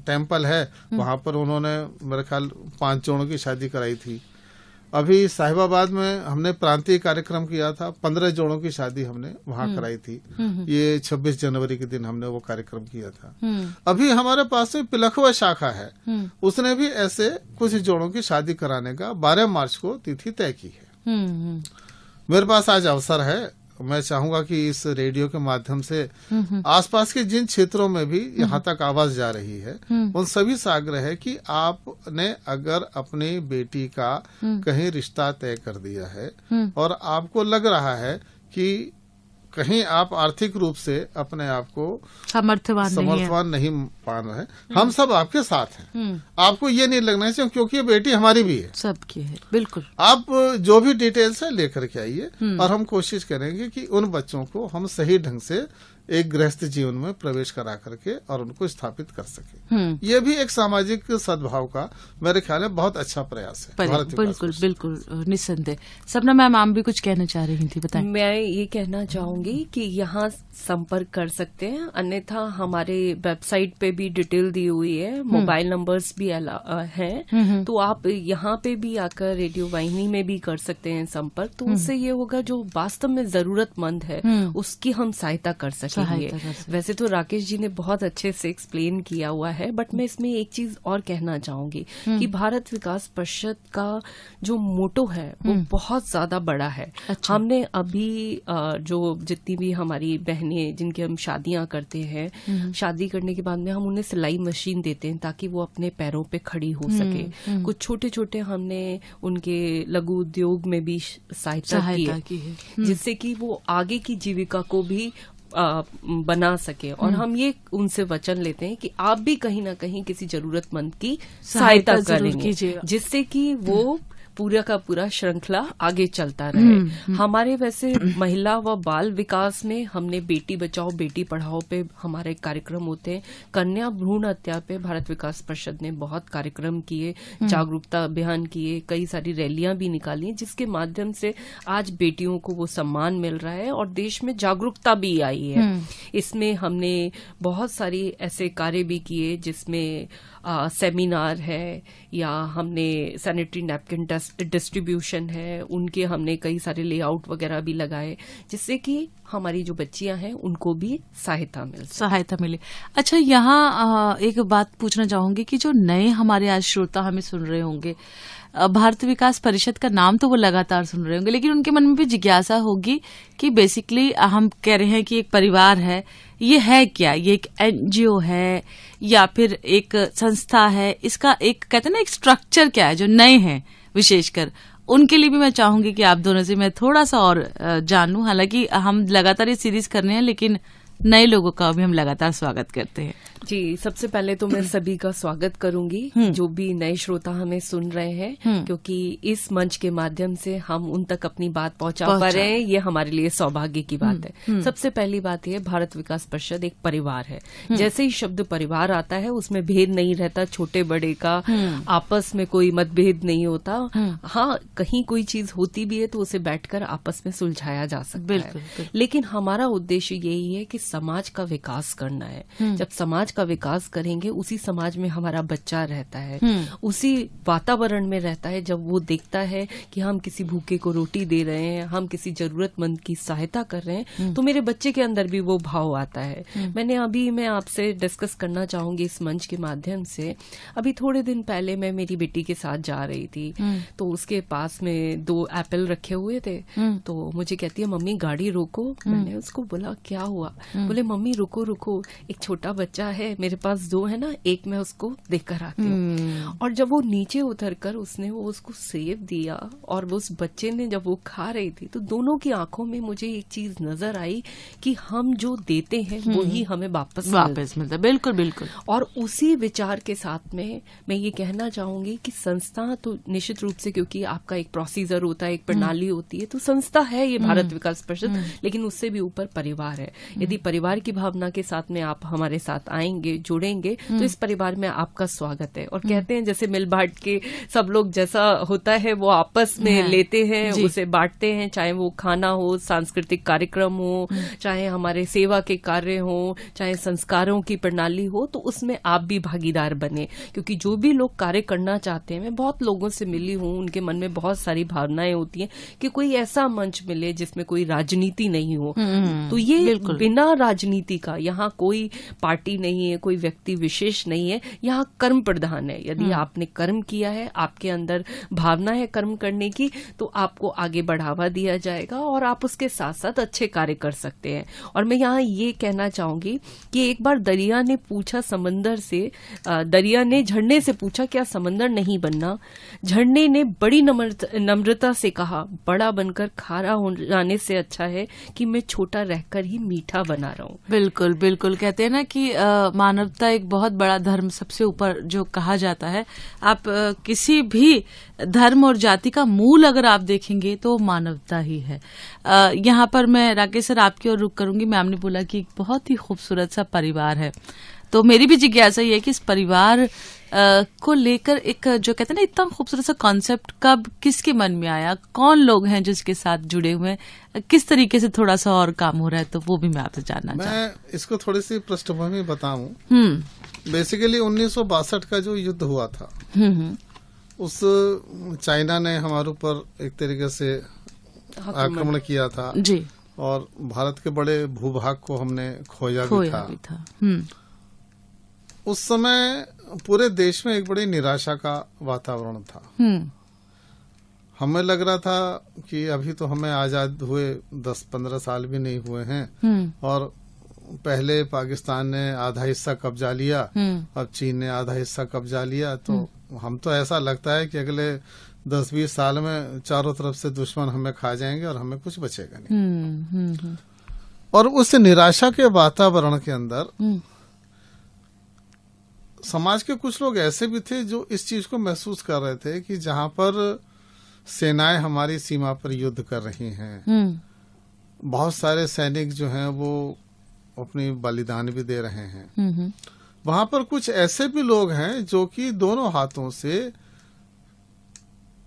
टेम्पल है, वहां पर उन्होंने मेरे ख्याल 5 जोड़ों की शादी कराई थी। अभी साहिबाबाद में हमने प्रांतीय कार्यक्रम किया था, 15 जोड़ों की शादी हमने वहां कराई थी। ये 26 जनवरी के दिन हमने वो कार्यक्रम किया था। अभी हमारे पास में पिलखुआ शाखा है, उसने भी ऐसे कुछ जोड़ों की शादी कराने का 12 मार्च को तिथि तय की है। मेरे पास आज अवसर है, मैं चाहूंगा कि इस रेडियो के माध्यम से आसपास के जिन क्षेत्रों में भी यहाँ तक आवाज जा रही है, उन सभी से आग्रह है कि आपने अगर अपनी बेटी का कहीं रिश्ता तय कर दिया है और आपको लग रहा है कि कहीं आप आर्थिक रूप से अपने आप को समर्थवान नहीं पा रहे हैं, हम सब आपके साथ हैं। आपको ये नहीं लगना चाहिए क्योंकि ये बेटी हमारी भी है, सबकी है। बिल्कुल। आप जो भी डिटेल्स है लेकर के आइए और हम कोशिश करेंगे कि उन बच्चों को हम सही ढंग से एक गृहस्थ जीवन में प्रवेश करा करके और उनको स्थापित कर सके। ये भी एक सामाजिक सद्भाव का मेरे ख्याल में बहुत अच्छा प्रयास है। बिल्कुल बिल्कुल, निस्संदेह। सपना मैम, आप भी कुछ कहना चाह रही थी, बताएं। मैं ये कहना चाहूंगी कि यहाँ संपर्क कर सकते हैं, अन्यथा हमारे वेबसाइट पे भी डिटेल दी हुई है, मोबाइल नंबर्स भी हैं, तो आप यहाँ पे भी आकर रेडियो वाहिनी में भी कर सकते हैं संपर्क। तो उससे ये होगा जो वास्तव में जरूरतमंद है उसकी हम सहायता कर सकेंगे। वैसे तो राकेश जी ने बहुत अच्छे से एक्सप्लेन किया हुआ है, बट मैं इसमें एक चीज और कहना चाहूंगी कि भारत विकास परिषद का जो मोटो है वो बहुत ज्यादा बड़ा है। अच्छा। हमने अभी जो जितनी भी हमारी बहनें जिनकी हम शादियां करते हैं, शादी करने के बाद में हम उन्हें सिलाई मशीन देते हैं ताकि वो अपने पैरों पे खड़ी हो सके। कुछ छोटे छोटे हमने उनके लघु उद्योग में भी सहायता की है, जिससे कि वो आगे की जीविका को भी बना सके। और हम ये उनसे वचन लेते हैं कि आप भी कहीं ना कहीं किसी जरूरतमंद की सहायता करेंगे, जिससे कि वो पूरा का पूरा श्रृंखला आगे चलता रहे। हमारे वैसे महिला व बाल विकास में हमने बेटी बचाओ बेटी पढ़ाओ पे हमारे कार्यक्रम होते हैं। कन्या भ्रूण हत्या पे भारत विकास परिषद ने बहुत कार्यक्रम किए, जागरूकता अभियान किए, कई सारी रैलियां भी निकाली, जिसके माध्यम से आज बेटियों को वो सम्मान मिल रहा है और देश में जागरूकता भी आई है। इसमें हमने बहुत सारी ऐसे कार्य भी किए, जिसमें सेमिनार है या हमने सैनिटरी नैपकिन डिस्ट्रीब्यूशन है, उनके हमने कई सारे लेआउट वगैरह भी लगाए, जिससे कि हमारी जो बच्चियां हैं उनको भी सहायता मिले। अच्छा, यहाँ एक बात पूछना चाहूंगी कि जो नए हमारे आज श्रोता हमें सुन रहे होंगे, भारत विकास परिषद का नाम तो वो लगातार सुन रहे होंगे, लेकिन उनके मन में भी जिज्ञासा होगी कि बेसिकली हम कह रहे हैं कि एक परिवार है, ये है क्या? ये एक एनजीओ है या फिर एक संस्था है? इसका एक कहते हैं ना एक स्ट्रक्चर क्या है? जो नए हैं विशेषकर उनके लिए भी मैं चाहूंगी कि आप दोनों से मैं थोड़ा सा और जानूं। हालांकि हम लगातार ये सीरीज कर रहे हैं, लेकिन नए लोगों का भी हम लगातार स्वागत करते हैं। जी, सबसे पहले तो मैं सभी का स्वागत करूंगी जो भी नए श्रोता हमें सुन रहे हैं, क्योंकि इस मंच के माध्यम से हम उन तक अपनी बात पहुंचा पा रहे हैं, ये हमारे लिए सौभाग्य की बात है। सबसे पहली बात यह, भारत विकास परिषद एक परिवार है। जैसे ही शब्द परिवार आता है उसमें भेद नहीं रहता, छोटे बड़े का आपस में कोई मतभेद नहीं होता। हाँ, कहीं कोई चीज होती भी है तो उसे बैठकर आपस में सुलझाया जा सकता है। लेकिन हमारा उद्देश्य यही है कि समाज का विकास करना है। जब समाज का विकास करेंगे, उसी समाज में हमारा बच्चा रहता है, उसी वातावरण में रहता है। जब वो देखता है कि हम किसी भूखे को रोटी दे रहे हैं, हम किसी जरूरतमंद की सहायता कर रहे हैं, तो मेरे बच्चे के अंदर भी वो भाव आता है। मैं आपसे डिस्कस करना चाहूंगी इस मंच के माध्यम से। अभी थोड़े दिन पहले मैं मेरी बेटी के साथ जा रही थी, तो उसके पास में 2 एप्पल रखे हुए थे। तो मुझे कहती है, मम्मी गाड़ी रोको। मैंने उसको बोला क्या हुआ? बोले मम्मी रुको रुको, एक छोटा बच्चा है, मेरे पास 2 है ना, एक मैं उसको देकर आती हूँ। और जब वो नीचे उतरकर उसने वो उसको सेब दिया और उस बच्चे ने जब वो खा रही थी, तो दोनों की आंखों में मुझे एक चीज नजर आई कि हम जो देते हैं वो ही हमें वापस मिलता है। बिल्कुल बिल्कुल। और उसी विचार के साथ में मैं ये कहना चाहूंगी कि संस्था तो निश्चित रूप से, क्योंकि आपका एक प्रोसीजर होता है, एक प्रणाली होती है, तो संस्था है ये भारत विकास परिषद, लेकिन उससे भी ऊपर परिवार है। यदि परिवार की भावना के साथ में आप हमारे साथ आएंगे, जुड़ेंगे, तो इस परिवार में आपका स्वागत है। और कहते हैं जैसे मिल बांट के सब लोग जैसा होता है वो आपस में लेते हैं, उसे बांटते हैं, चाहे वो खाना हो, सांस्कृतिक कार्यक्रम हो, चाहे हमारे सेवा के कार्य हो, चाहे संस्कारों की प्रणाली हो, तो उसमें आप भी भागीदार बने। क्योंकि जो भी लोग कार्य करना चाहते हैं, मैं बहुत लोगों से मिली हूँ, उनके मन में बहुत सारी भावनाएं होती हैं कि कोई ऐसा मंच मिले जिसमें कोई राजनीति नहीं हो। तो ये बिना राजनीति का, यहाँ कोई पार्टी नहीं है, कोई व्यक्ति विशेष नहीं है, यहाँ कर्म प्रधान है। यदि आपने कर्म किया है, आपके अंदर भावना है कर्म करने की, तो आपको आगे बढ़ावा दिया जाएगा और आप उसके साथ साथ अच्छे कार्य कर सकते हैं। और मैं यहाँ ये कहना चाहूंगी कि एक बार दरिया ने पूछा समंदर से, दरिया ने झरने से पूछा क्या समंदर नहीं बनना? झरने ने बड़ी नम्रता से कहा, बड़ा बनकर खारा हो जाने से अच्छा है कि मैं छोटा रहकर ही मीठा बना रहा हूँ। बिल्कुल बिल्कुल। कहते हैं ना कि मानवता एक बहुत बड़ा धर्म, सबसे ऊपर जो कहा जाता है। आप किसी भी धर्म और जाति का मूल अगर आप देखेंगे तो मानवता ही है। यहाँ पर मैं राकेश सर आपकी ओर रुख करूंगी। मैम ने बोला कि एक बहुत ही खूबसूरत सा परिवार है, तो मेरी भी जिज्ञासा ये है कि इस परिवार को लेकर एक जो कहते हैं ना इतना खूबसूरत सा कॉन्सेप्ट कब किसके मन में आया, कौन लोग हैं जो इसके साथ जुड़े हुए हैं, किस तरीके से थोड़ा सा और काम हो रहा है, तो वो भी मैं आपसे जानना चाहूँ। मैं इसको थोड़ी सी पृष्ठभूमि बताऊं। बेसिकली 1962 का जो युद्ध हुआ था, उस चाइना ने हमारे ऊपर एक तरीके से आक्रमण किया था जी, और भारत के बड़े भूभाग को हमने खोया भी था। उस समय पूरे देश में एक बड़ी निराशा का वातावरण था। हमें लग रहा था कि अभी तो हमें आजाद हुए 10-15 साल भी नहीं हुए हैं, और पहले पाकिस्तान ने आधा हिस्सा कब्जा लिया, अब चीन ने आधा हिस्सा कब्जा लिया, तो हम तो ऐसा लगता है कि अगले 10-20 साल में चारों तरफ से दुश्मन हमें खा जाएंगे और हमें कुछ बचेगा नहीं। और उस निराशा के वातावरण के अंदर समाज के कुछ लोग ऐसे भी थे जो इस चीज को महसूस कर रहे थे कि जहां पर सेनाएं हमारी सीमा पर युद्ध कर रही हैं, बहुत सारे सैनिक जो हैं वो अपनी बलिदान भी दे रहे हैं, वहां पर कुछ ऐसे भी लोग हैं जो कि दोनों हाथों से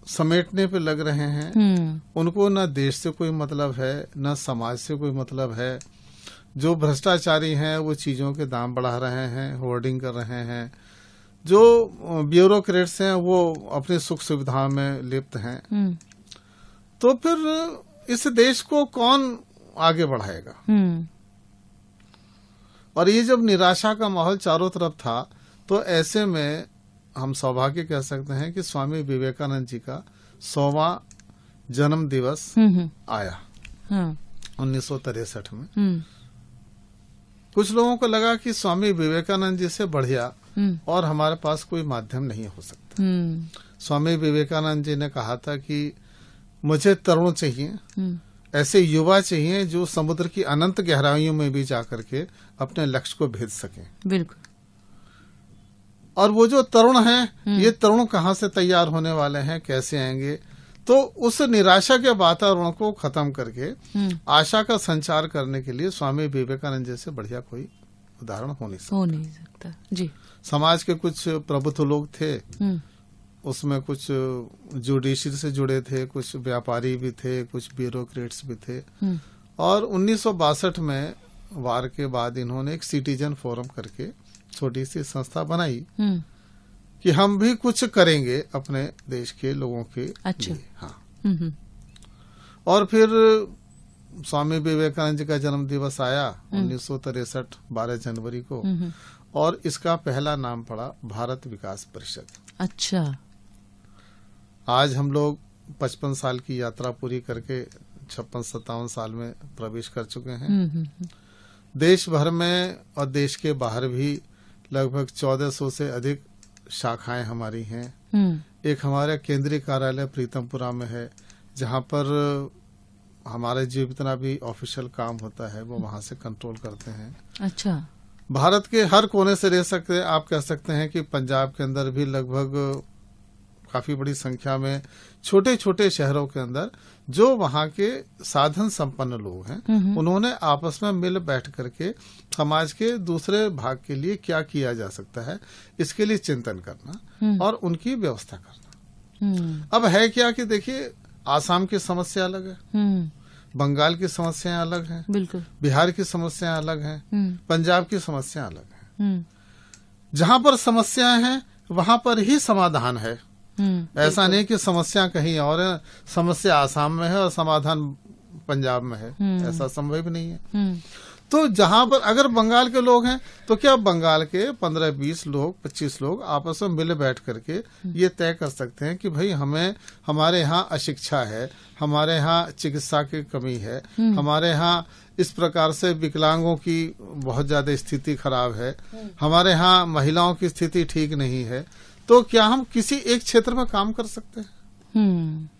समेटने पे लग रहे हैं। उनको न देश से कोई मतलब है, न समाज से कोई मतलब है। जो भ्रष्टाचारी हैं वो चीजों के दाम बढ़ा रहे हैं, होर्डिंग कर रहे हैं। जो ब्यूरोक्रेट्स हैं वो अपनी सुख सुविधा में लिप्त हैं। तो फिर इस देश को कौन आगे बढ़ाएगा? और ये जब निराशा का माहौल चारों तरफ था, तो ऐसे में हम सौभाग्य कह सकते हैं कि स्वामी विवेकानंद जी का 100वां जन्म दिवस आया 1963 में। कुछ लोगों को लगा कि स्वामी विवेकानंद जी से बढ़िया और हमारे पास कोई माध्यम नहीं हो सकता। स्वामी विवेकानंद जी ने कहा था कि मुझे तरुण चाहिए, ऐसे युवा चाहिए जो समुद्र की अनंत गहराइयों में भी जाकर के अपने लक्ष्य को भेद सकें। बिल्कुल। और वो जो तरुण हैं, ये तरुण कहाँ से तैयार होने वाले हैं, कैसे आएंगे? तो उस निराशा के वातावरण को खत्म करके आशा का संचार करने के लिए स्वामी विवेकानंद जैसे बढ़िया कोई उदाहरण हो नहीं सकता। जी। समाज के कुछ प्रबुद्ध लोग थे, उसमें कुछ जुडिशरी से जुड़े थे, कुछ व्यापारी भी थे, कुछ ब्यूरोक्रेट्स भी थे। और 1962 में वार के बाद इन्होंने एक सिटीजन फोरम करके छोटी सी संस्था बनाई कि हम भी कुछ करेंगे अपने देश के लोगों के लिए। हाँ। और फिर स्वामी विवेकानंद जी का जन्म दिवस आया 1963 12 जनवरी को, और इसका पहला नाम पड़ा भारत विकास परिषद। अच्छा। आज हम लोग 55 साल की यात्रा पूरी करके 56-57 साल में प्रवेश कर चुके हैं। देश भर में और देश के बाहर भी लगभग 1400 से अधिक शाखाएं हमारी हैं। एक हमारा केंद्रीय कार्यालय प्रीतमपुरा में है, जहां पर हमारे जो जितना भी ऑफिशियल काम होता है वो वहां से कंट्रोल करते हैं। अच्छा। भारत के हर कोने से रह सकते हैं। आप कह सकते हैं कि पंजाब के अंदर भी लगभग काफी बड़ी संख्या में छोटे छोटे शहरों के अंदर जो वहाँ के साधन संपन्न लोग हैं, उन्होंने आपस में मिल बैठ करके समाज के दूसरे भाग के लिए क्या किया जा सकता है, इसके लिए चिंतन करना और उनकी व्यवस्था करना। अब है क्या कि देखिए, आसाम की समस्या अलग है, बंगाल की समस्याएं अलग हैं, बिल्कुल, बिहार की समस्याएं अलग हैं, पंजाब की समस्याएं अलग हैं। जहाँ पर समस्याएं हैं वहाँ पर ही समाधान है। ऐसा नहीं कि समस्या कहीं और है, समस्या आसाम में है और समाधान पंजाब में है, ऐसा संभव नहीं है। तो जहां पर अगर बंगाल के लोग हैं तो क्या बंगाल के 15-20 लोग 25 लोग आपस में मिल बैठ करके ये तय कर सकते हैं कि भाई हमें, हमारे यहाँ अशिक्षा है, हमारे यहाँ चिकित्सा की कमी है, हमारे यहाँ इस प्रकार से विकलांगों की बहुत ज्यादा स्थिति खराब है, हमारे यहाँ महिलाओं की स्थिति ठीक नहीं है, तो क्या हम किसी एक क्षेत्र में काम कर सकते हैं?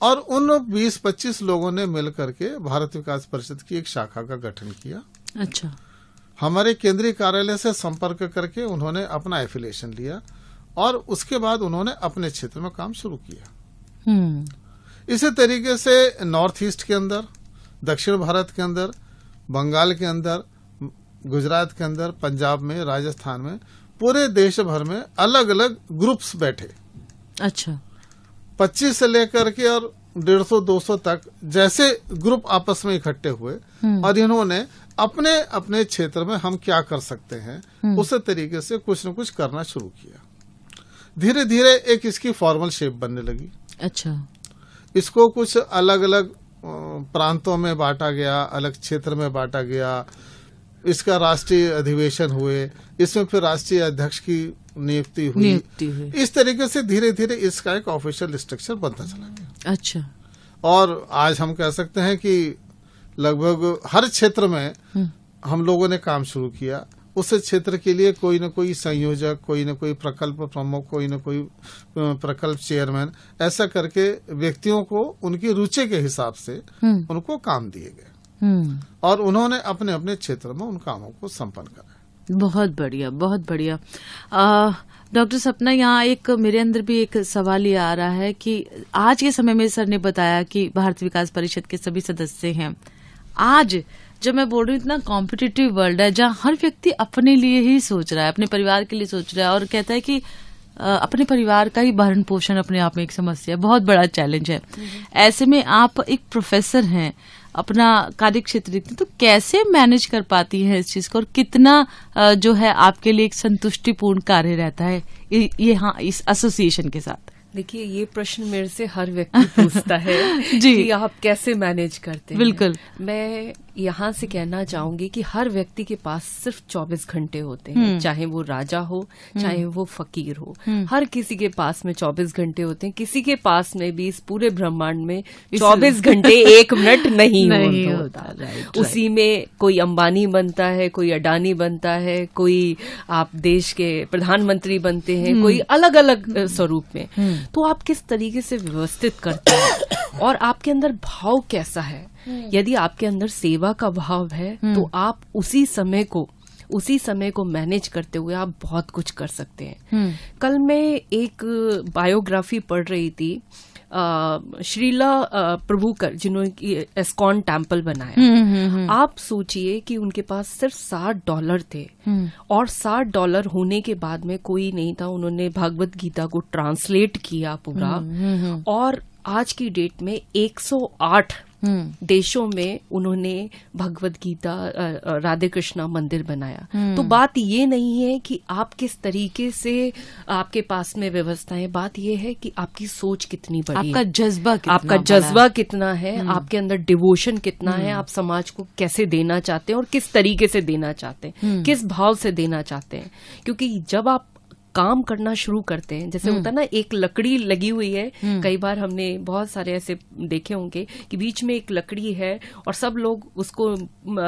और उन 20-25 लोगों ने मिलकर के भारत विकास परिषद की एक शाखा का गठन किया। अच्छा। हमारे केंद्रीय कार्यालय से संपर्क करके उन्होंने अपना एफिलिएशन लिया और उसके बाद उन्होंने अपने क्षेत्र में काम शुरू किया। इसी तरीके से नॉर्थ ईस्ट के अंदर, दक्षिण भारत के अंदर, बंगाल के अंदर, गुजरात के अंदर, पंजाब में, राजस्थान में, पूरे देश भर में अलग अलग ग्रुप्स बैठे। अच्छा। 25 से लेकर के और 150-200 तक जैसे ग्रुप आपस में इकट्ठे हुए और इन्होंने अपने अपने क्षेत्र में हम क्या कर सकते हैं उस तरीके से कुछ न कुछ करना शुरू किया। धीरे धीरे एक इसकी फॉर्मल शेप बनने लगी। अच्छा। इसको कुछ अलग अलग प्रांतों में बांटा गया, अलग क्षेत्र में बांटा गया। इसका राष्ट्रीय अधिवेशन हुए, इसमें फिर राष्ट्रीय अध्यक्ष की नियुक्ति हुई। इस तरीके से धीरे धीरे इसका एक ऑफिशियल स्ट्रक्चर बनता चला गया। अच्छा। और आज हम कह सकते हैं कि लगभग हर क्षेत्र में हम लोगों ने काम शुरू किया। उस क्षेत्र के लिए कोई न कोई संयोजक, कोई न कोई प्रकल्प प्रमुख, कोई न कोई प्रकल्प चेयरमैन, ऐसा करके व्यक्तियों को उनकी रुचि के हिसाब से उनको काम दिए गए। और उन्होंने अपने अपने क्षेत्र में उन कामों को संपन्न करा। बहुत बढ़िया, बहुत बढ़िया। डॉक्टर सपना, यहाँ एक मेरे अंदर भी एक सवाल ये आ रहा है कि आज के समय में सर ने बताया कि भारतीय विकास परिषद के सभी सदस्य हैं। आज जब मैं बोल रही हूँ, इतना कॉम्पिटिटिव वर्ल्ड है जहाँ हर व्यक्ति अपने लिए ही सोच रहा है, अपने परिवार के लिए सोच रहा है और कहता है कि अपने परिवार का ही भरण पोषण अपने आप में एक समस्या है, बहुत बड़ा चैलेंज है। ऐसे में आप एक प्रोफेसर हैं, अपना कार्य क्षेत्र देखते हैं, तो कैसे मैनेज कर पाती हैं इस चीज को और कितना जो है आपके लिए एक संतुष्टिपूर्ण कार्य रहता है ये हाँ इस एसोसिएशन के साथ? देखिए, ये प्रश्न मेरे से हर व्यक्ति पूछता है जी, कि आप कैसे मैनेज करते हैं। बिल्कुल। मैं यहाँ से कहना चाहूंगी कि हर व्यक्ति के पास सिर्फ 24 घंटे होते हैं, चाहे वो राजा हो चाहे वो फकीर हो, हर किसी के पास में 24 घंटे होते हैं। किसी के पास में भी इस पूरे ब्रह्मांड में 24 घंटे 1 मिनट नहीं होता। उसी में कोई अंबानी बनता है, कोई अडानी बनता है, कोई आप देश के प्रधानमंत्री बनते हैं, कोई अलग अलग स्वरूप में। तो आप किस तरीके से व्यवस्थित करते हैं और आपके अंदर भाव कैसा है? यदि आपके अंदर सेवा का भाव है तो आप उसी समय को मैनेज करते हुए आप बहुत कुछ कर सकते हैं। कल मैं एक बायोग्राफी पढ़ रही थी श्रीला प्रभुकर, जिन्होंने एस्कॉन टेम्पल बनाया। आप सोचिए कि उनके पास सिर्फ $60 थे और $60 होने के बाद में कोई नहीं था। उन्होंने भगवत गीता को ट्रांसलेट किया पूरा और आज की डेट में 108 देशों में उन्होंने भगवत गीता राधे कृष्णा मंदिर बनाया। तो बात ये नहीं है कि आप किस तरीके से आपके पास में व्यवस्थाएं, बात ये है कि आपकी सोच कितनी बड़ी है, आपका जज्बा कितना है, आपके अंदर डिवोशन कितना है, आप समाज को कैसे देना चाहते हैं और किस तरीके से देना चाहते हैं, किस भाव से देना चाहते हैं। क्योंकि जब आप काम करना शुरू करते हैं, जैसे होता है ना, एक लकड़ी लगी हुई है, कई बार हमने बहुत सारे ऐसे देखे होंगे कि बीच में एक लकड़ी है और सब लोग उसको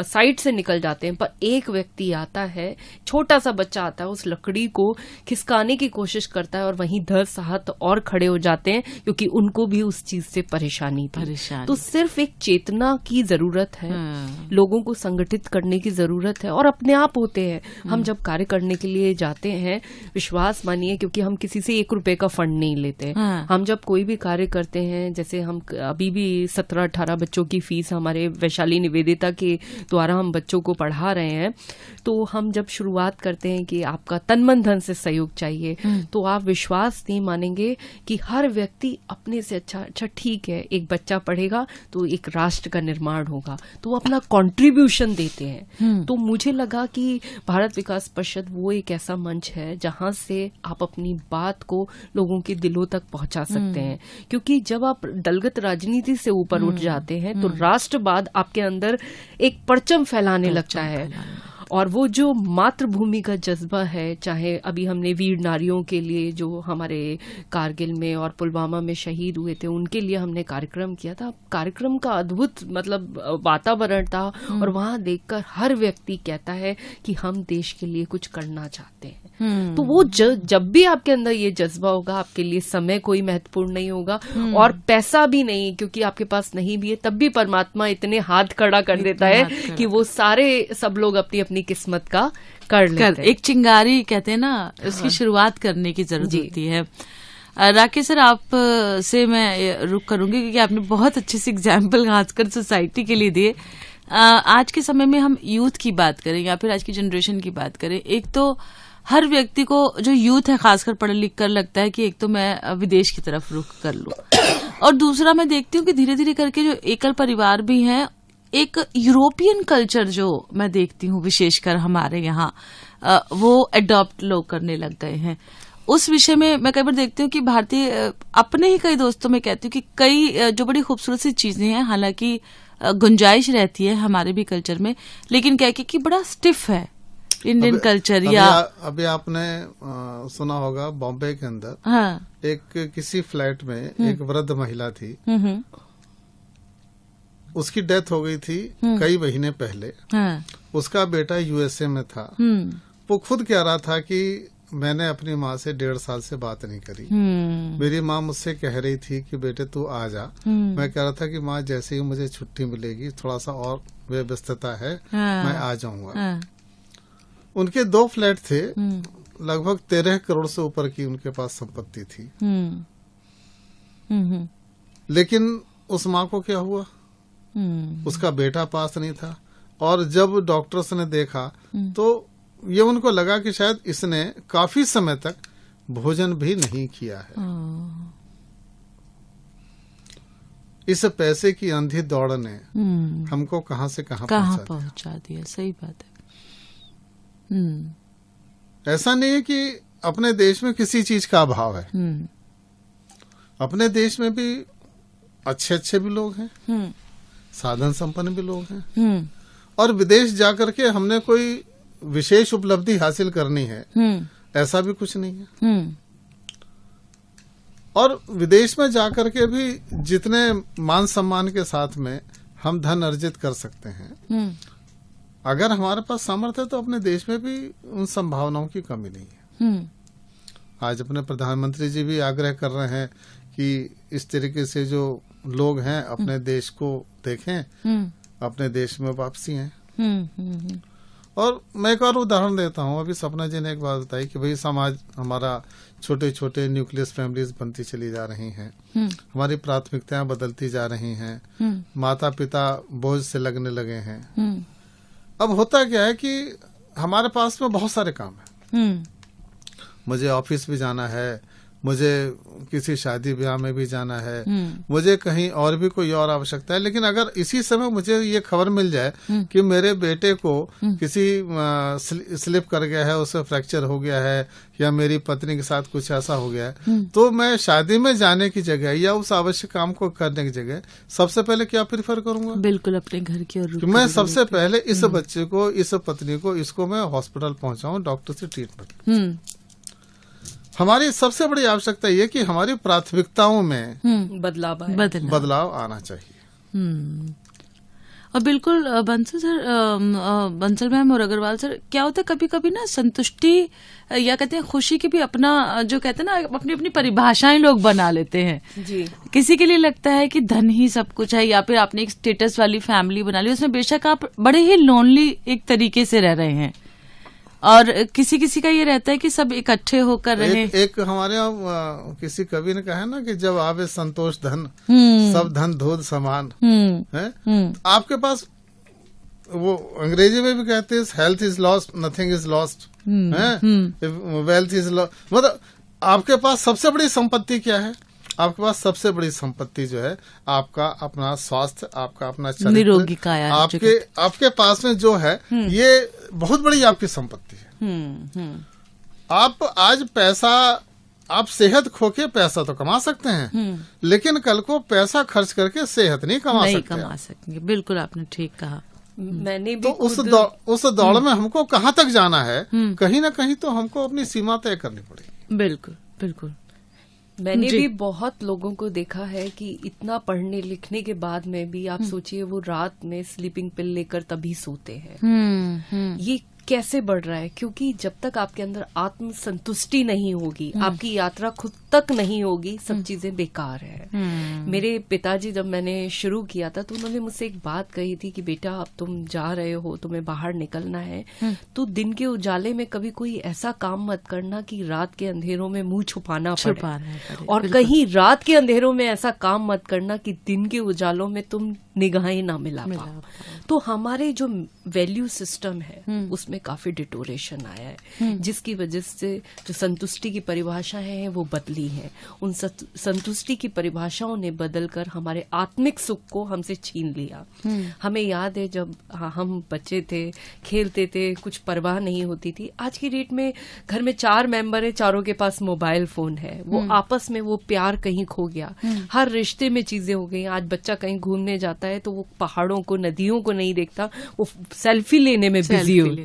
साइड से निकल जाते हैं, पर एक व्यक्ति आता है, छोटा सा बच्चा आता है, उस लकड़ी को खिसकाने की कोशिश करता है और वहीं 10 हाथ और खड़े हो जाते हैं क्योंकि उनको भी उस चीज से परेशानी थी। तो सिर्फ एक चेतना की जरूरत है, लोगों को संगठित करने की जरूरत है और अपने आप होते हैं। हम जब कार्य करने के लिए जाते हैं, विश्वास मानिए, क्योंकि हम किसी से 1 रुपए का फंड नहीं लेते। हम जब कोई भी कार्य करते हैं, जैसे हम अभी भी 17-18 बच्चों की फीस हमारे वैशाली निवेदिता के द्वारा हम बच्चों को पढ़ा रहे हैं, तो हम जब शुरुआत करते हैं कि आपका तन मन धन से सहयोग चाहिए, तो आप विश्वास नहीं मानेंगे कि हर व्यक्ति अपने से अच्छा ठीक है, एक बच्चा पढ़ेगा तो एक राष्ट्र का निर्माण होगा, तो वो अपना कंट्रीब्यूशन देते हैं। तो मुझे लगा कि भारत विकास परिषद वो एक ऐसा मंच है जहां से आप अपनी बात को लोगों के दिलों तक पहुंचा सकते हैं। क्योंकि जब आप दलगत राजनीति से ऊपर उठ जाते हैं तो राष्ट्रवाद आपके अंदर एक परचम फैलाने लगता है और वो जो मातृभूमि का जज्बा है, चाहे अभी हमने वीर नारियों के लिए जो हमारे कारगिल में और पुलवामा में शहीद हुए थे उनके लिए हमने कार्यक्रम किया था। कार्यक्रम का अद्भुत मतलब वातावरण था और वहां देखकर हर व्यक्ति कहता है कि हम देश के लिए कुछ करना चाहते हैं। तो वो जब भी आपके अंदर ये जज्बा होगा, आपके लिए समय कोई महत्वपूर्ण नहीं होगा और पैसा भी नहीं, क्योंकि आपके पास नहीं भी है, तब भी परमात्मा इतने हाथ खड़ा कर देता है कि वो सारे सब लोग अपनी अपनी किस्मत का कर लेते हैं। एक चिंगारी कहते हैं ना, उसकी शुरुआत करने की जरूरत होती है। राकेश सर, आप से मैं रुक करूंगी क्योंकि आपने बहुत अच्छे से एग्जाम्पल खासकर सोसाइटी के लिए दिए। आज के समय में हम यूथ की बात करें या फिर आज की जनरेशन की बात करें, एक तो हर व्यक्ति को जो यूथ है खासकर पढ़ लिख कर लगता है कि एक तो मैं विदेश की तरफ रुख कर लूं, और दूसरा मैं देखती हूँ कि धीरे धीरे करके जो एकल परिवार भी हैं, एक यूरोपियन कल्चर जो मैं देखती हूँ विशेषकर हमारे यहाँ, वो अडॉप्ट लोग करने लग गए हैं। उस विषय में मैं कई बार देखती हूँ कि भारतीय अपने ही कई दोस्तों में कहती हूँ कि कई जो बड़ी खूबसूरत सी चीजें हैं, हालांकि गुंजाइश रहती है हमारे भी कल्चर में, लेकिन क्या कि बड़ा स्टिफ है इंडियन कल्चर। या अभी आपने सुना होगा बॉम्बे के अंदर हाँ, एक किसी फ्लैट में एक वृद्ध महिला थी, उसकी डेथ हो गई थी कई महीने पहले। हाँ, उसका बेटा यूएसए में था। वो खुद कह रहा था कि मैंने अपनी माँ से 1.5 साल से बात नहीं करी। मेरी माँ मुझसे कह रही थी कि बेटे तू आ जा। मैं कह रहा था कि माँ जैसे ही मुझे छुट्टी मिलेगी, थोड़ा सा और व्यस्तता है, मैं आ जाऊंगा। उनके 2 फ्लैट थे, लगभग 13 करोड़ से ऊपर की उनके पास संपत्ति थी। लेकिन उस माँ को क्या हुआ, उसका बेटा पास नहीं था, और जब डॉक्टर्स ने देखा तो ये उनको लगा कि शायद इसने काफी समय तक भोजन भी नहीं किया है। इस पैसे की अंधी दौड़ ने हमको कहां से कहां पहुंचा दिया। सही बात है। ऐसा नहीं है कि अपने देश में किसी चीज का अभाव है। अपने देश में भी अच्छे अच्छे भी लोग हैं, साधन संपन्न भी लोग हैं, और विदेश जाकर के हमने कोई विशेष उपलब्धि हासिल करनी है ऐसा भी कुछ नहीं है। और विदेश में जाकर के भी जितने मान सम्मान के साथ में हम धन अर्जित कर सकते हैं, अगर हमारे पास सामर्थ्य है तो अपने देश में भी उन संभावनाओं की कमी नहीं है। आज अपने प्रधानमंत्री जी भी आग्रह कर रहे हैं कि इस तरीके से जो लोग हैं अपने देश को देखें, अपने देश में वापसी हैं। और मैं एक और उदाहरण देता हूँ। अभी सपना जी ने एक बात बताई कि भाई समाज हमारा छोटे छोटे न्यूक्लियस फैमिलीज बनती चली जा रही हैं, हमारी प्राथमिकताएं बदलती जा रही हैं, माता पिता बोझ से लगने लगे हैं। अब होता क्या है कि हमारे पास में बहुत सारे काम हैं, मुझे ऑफिस भी जाना है, मुझे किसी शादी ब्याह में भी जाना है, मुझे कहीं और भी कोई और आवश्यकता है। लेकिन अगर इसी समय मुझे ये खबर मिल जाए कि मेरे बेटे को किसी स्लिप कर गया है, उसे फ्रैक्चर हो गया है, या मेरी पत्नी के साथ कुछ ऐसा हो गया है, तो मैं शादी में जाने की जगह या उस आवश्यक काम को करने की जगह सबसे पहले क्या प्रीफर करूंगा? बिल्कुल अपने घर की ओर। मैं सबसे पहले इस बच्चे को, इस पत्नी को, इसको मैं हॉस्पिटल पहुंचाऊं, डॉक्टर से ट्रीटमेंट। हमारी सबसे बड़ी आवश्यकता ये कि हमारी प्राथमिकताओं में बदलाव आना चाहिए। और बिल्कुल बंसल मैम और अग्रवाल सर, क्या होता है कभी कभी ना संतुष्टि या कहते हैं खुशी की भी अपना जो कहते हैं ना अपनी अपनी परिभाषाएं लोग बना लेते हैं जी। किसी के लिए लगता है कि धन ही सब कुछ है, या फिर आपने एक स्टेटस वाली फैमिली बना ली, उसमें बेशक आप बड़े ही लोनली एक तरीके से रह रहे हैं, और किसी किसी का ये रहता है कि सब इकट्ठे होकर रहे। एक हमारे यहाँ किसी कवि ने कहा है ना कि जब आवे संतोष धन, सब धन धूल समान है। आपके पास वो अंग्रेजी में भी कहते हैं health is lost, nothing is lost, wealth is lost. मतलब आपके पास सबसे बड़ी संपत्ति क्या है? आपके पास सबसे बड़ी संपत्ति जो है आपका अपना स्वास्थ्य, आपका अपना चरित्र, निरोगी काया, आपके पास में जो है ये बहुत बड़ी आपकी संपत्ति है। आप आज पैसा, आप सेहत खो के पैसा तो कमा सकते हैं, लेकिन कल को पैसा खर्च करके सेहत नहीं कमा सकेंगे। बिल्कुल आपने ठीक कहा। मैंने भी तो उस दौड़ में हमको कहाँ तक जाना है, कहीं ना कहीं तो हमको अपनी सीमा तय करनी पड़ेगी। बिल्कुल बिल्कुल। मैंने भी बहुत लोगों को देखा है कि इतना पढ़ने लिखने के बाद में भी आप सोचिए वो रात में स्लीपिंग पिल लेकर तभी सोते हैं। ये कैसे बढ़ रहा है? क्योंकि जब तक आपके अंदर आत्म संतुष्टि नहीं होगी, आपकी यात्रा खुद तक नहीं होगी, सब चीजें बेकार है। मेरे पिताजी जब मैंने शुरू किया था तो उन्होंने मुझसे एक बात कही थी कि बेटा अब तुम जा रहे हो, तुम्हें बाहर निकलना है, तो दिन के उजाले में कभी कोई ऐसा काम मत करना कि रात के अंधेरों में मुंह छुपाना पड़े, और कहीं रात के अंधेरों में ऐसा काम मत करना कि दिन के उजालों में तुम निगाहें ना मिला पाओ। तो हमारे जो वैल्यू सिस्टम है उसमें काफी डिटोरेशन आया है, जिसकी वजह से जो संतुष्टि की परिभाषा है वो बदली है। उन संतुष्टि की परिभाषाओं ने बदलकर हमारे आत्मिक सुख को हमसे छीन लिया। हमें याद है जब हम बच्चे थे, खेलते थे, कुछ परवाह नहीं होती थी। आज की डेट में घर में 4 मेंबर है, चारों के पास मोबाइल फोन है, वो आपस में वो प्यार कहीं खो गया। हर रिश्ते में चीजें हो गई। आज बच्चा कहीं घूमने जाता है तो वो पहाड़ों को, नदियों को नहीं देखता, वो सेल्फी लेने में बिजी हो।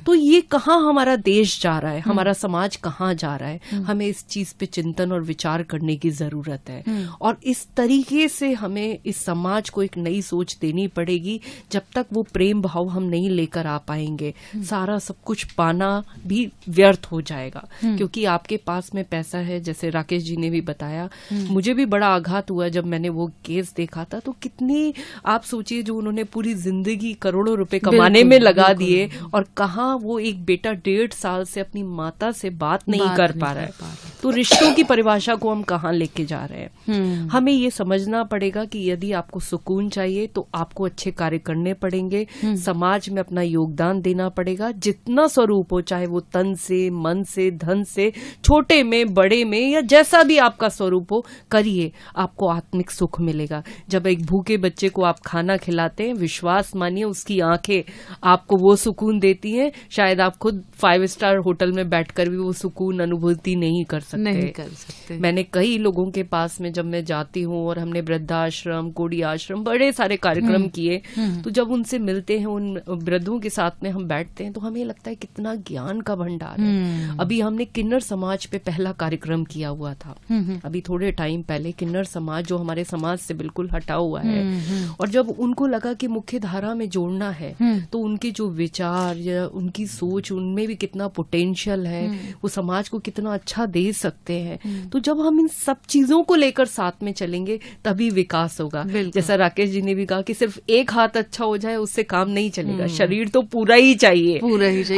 तो ये कहाँ हमारा देश जा रहा है, हमारा समाज कहाँ जा रहा है? हमें इस चीज पे चिंतन चिंतन और विचार करने की जरूरत है। और इस तरीके से हमें इस समाज को एक नई सोच देनी पड़ेगी। जब तक वो प्रेम भाव हम नहीं लेकर आ पाएंगे, सारा सब कुछ पाना भी व्यर्थ हो जाएगा। क्योंकि आपके पास में पैसा है, जैसे राकेश जी ने भी बताया, मुझे भी बड़ा आघात हुआ जब मैंने वो केस देखा था। तो कितनी, आप सोचिए, जो उन्होंने पूरी जिंदगी करोड़ों रुपए कमाने में लगा दिए, और कहाँ वो एक बेटा 1.5 साल से अपनी माता से बात नहीं कर पा रहा है। तो रिश्तों की परिभाषा को हम कहाँ लेके जा रहे हैं? हमें ये समझना पड़ेगा कि यदि आपको सुकून चाहिए तो आपको अच्छे कार्य करने पड़ेंगे, समाज में अपना योगदान देना पड़ेगा, जितना स्वरूप हो, चाहे वो तन से, मन से, धन से, छोटे में, बड़े में, या जैसा भी आपका स्वरूप हो, करिए, आपको आत्मिक सुख मिलेगा। जब एक भूखे बच्चे को आप खाना खिलाते हैं, विश्वास मानिए उसकी आंखें आपको वो सुकून देती हैं, शायद आप खुद 5 स्टार होटल में बैठकर भी वो सुकून अनुभूति नहीं कर सकते। मैंने कई लोगों के पास में जब मैं जाती हूँ, और हमने वृद्धाश्रम, कोड़ी आश्रम, बड़े सारे कार्यक्रम किए, तो जब उनसे मिलते हैं, उन वृद्धों के साथ में हम बैठते हैं, तो हमें लगता है कितना ज्ञान का भंडार है। अभी हमने किन्नर समाज पे पहला कार्यक्रम किया हुआ था, अभी थोड़े टाइम पहले। किन्नर समाज जो हमारे समाज से बिल्कुल हटा हुआ है, और जब उनको लगा कि मुख्य धारा में जोड़ना है, तो उनके जो विचार या उनकी सोच, उनमें भी कितना पोटेंशियल है, वो समाज को कितना अच्छा दे सकते हैं। तो जब हम इन सब चीजों को लेकर साथ में चलेंगे, तभी विकास होगा। जैसा राकेश जी ने भी कहा कि सिर्फ एक हाथ अच्छा हो जाए उससे काम नहीं चलेगा, शरीर तो पूरा ही चाहिए,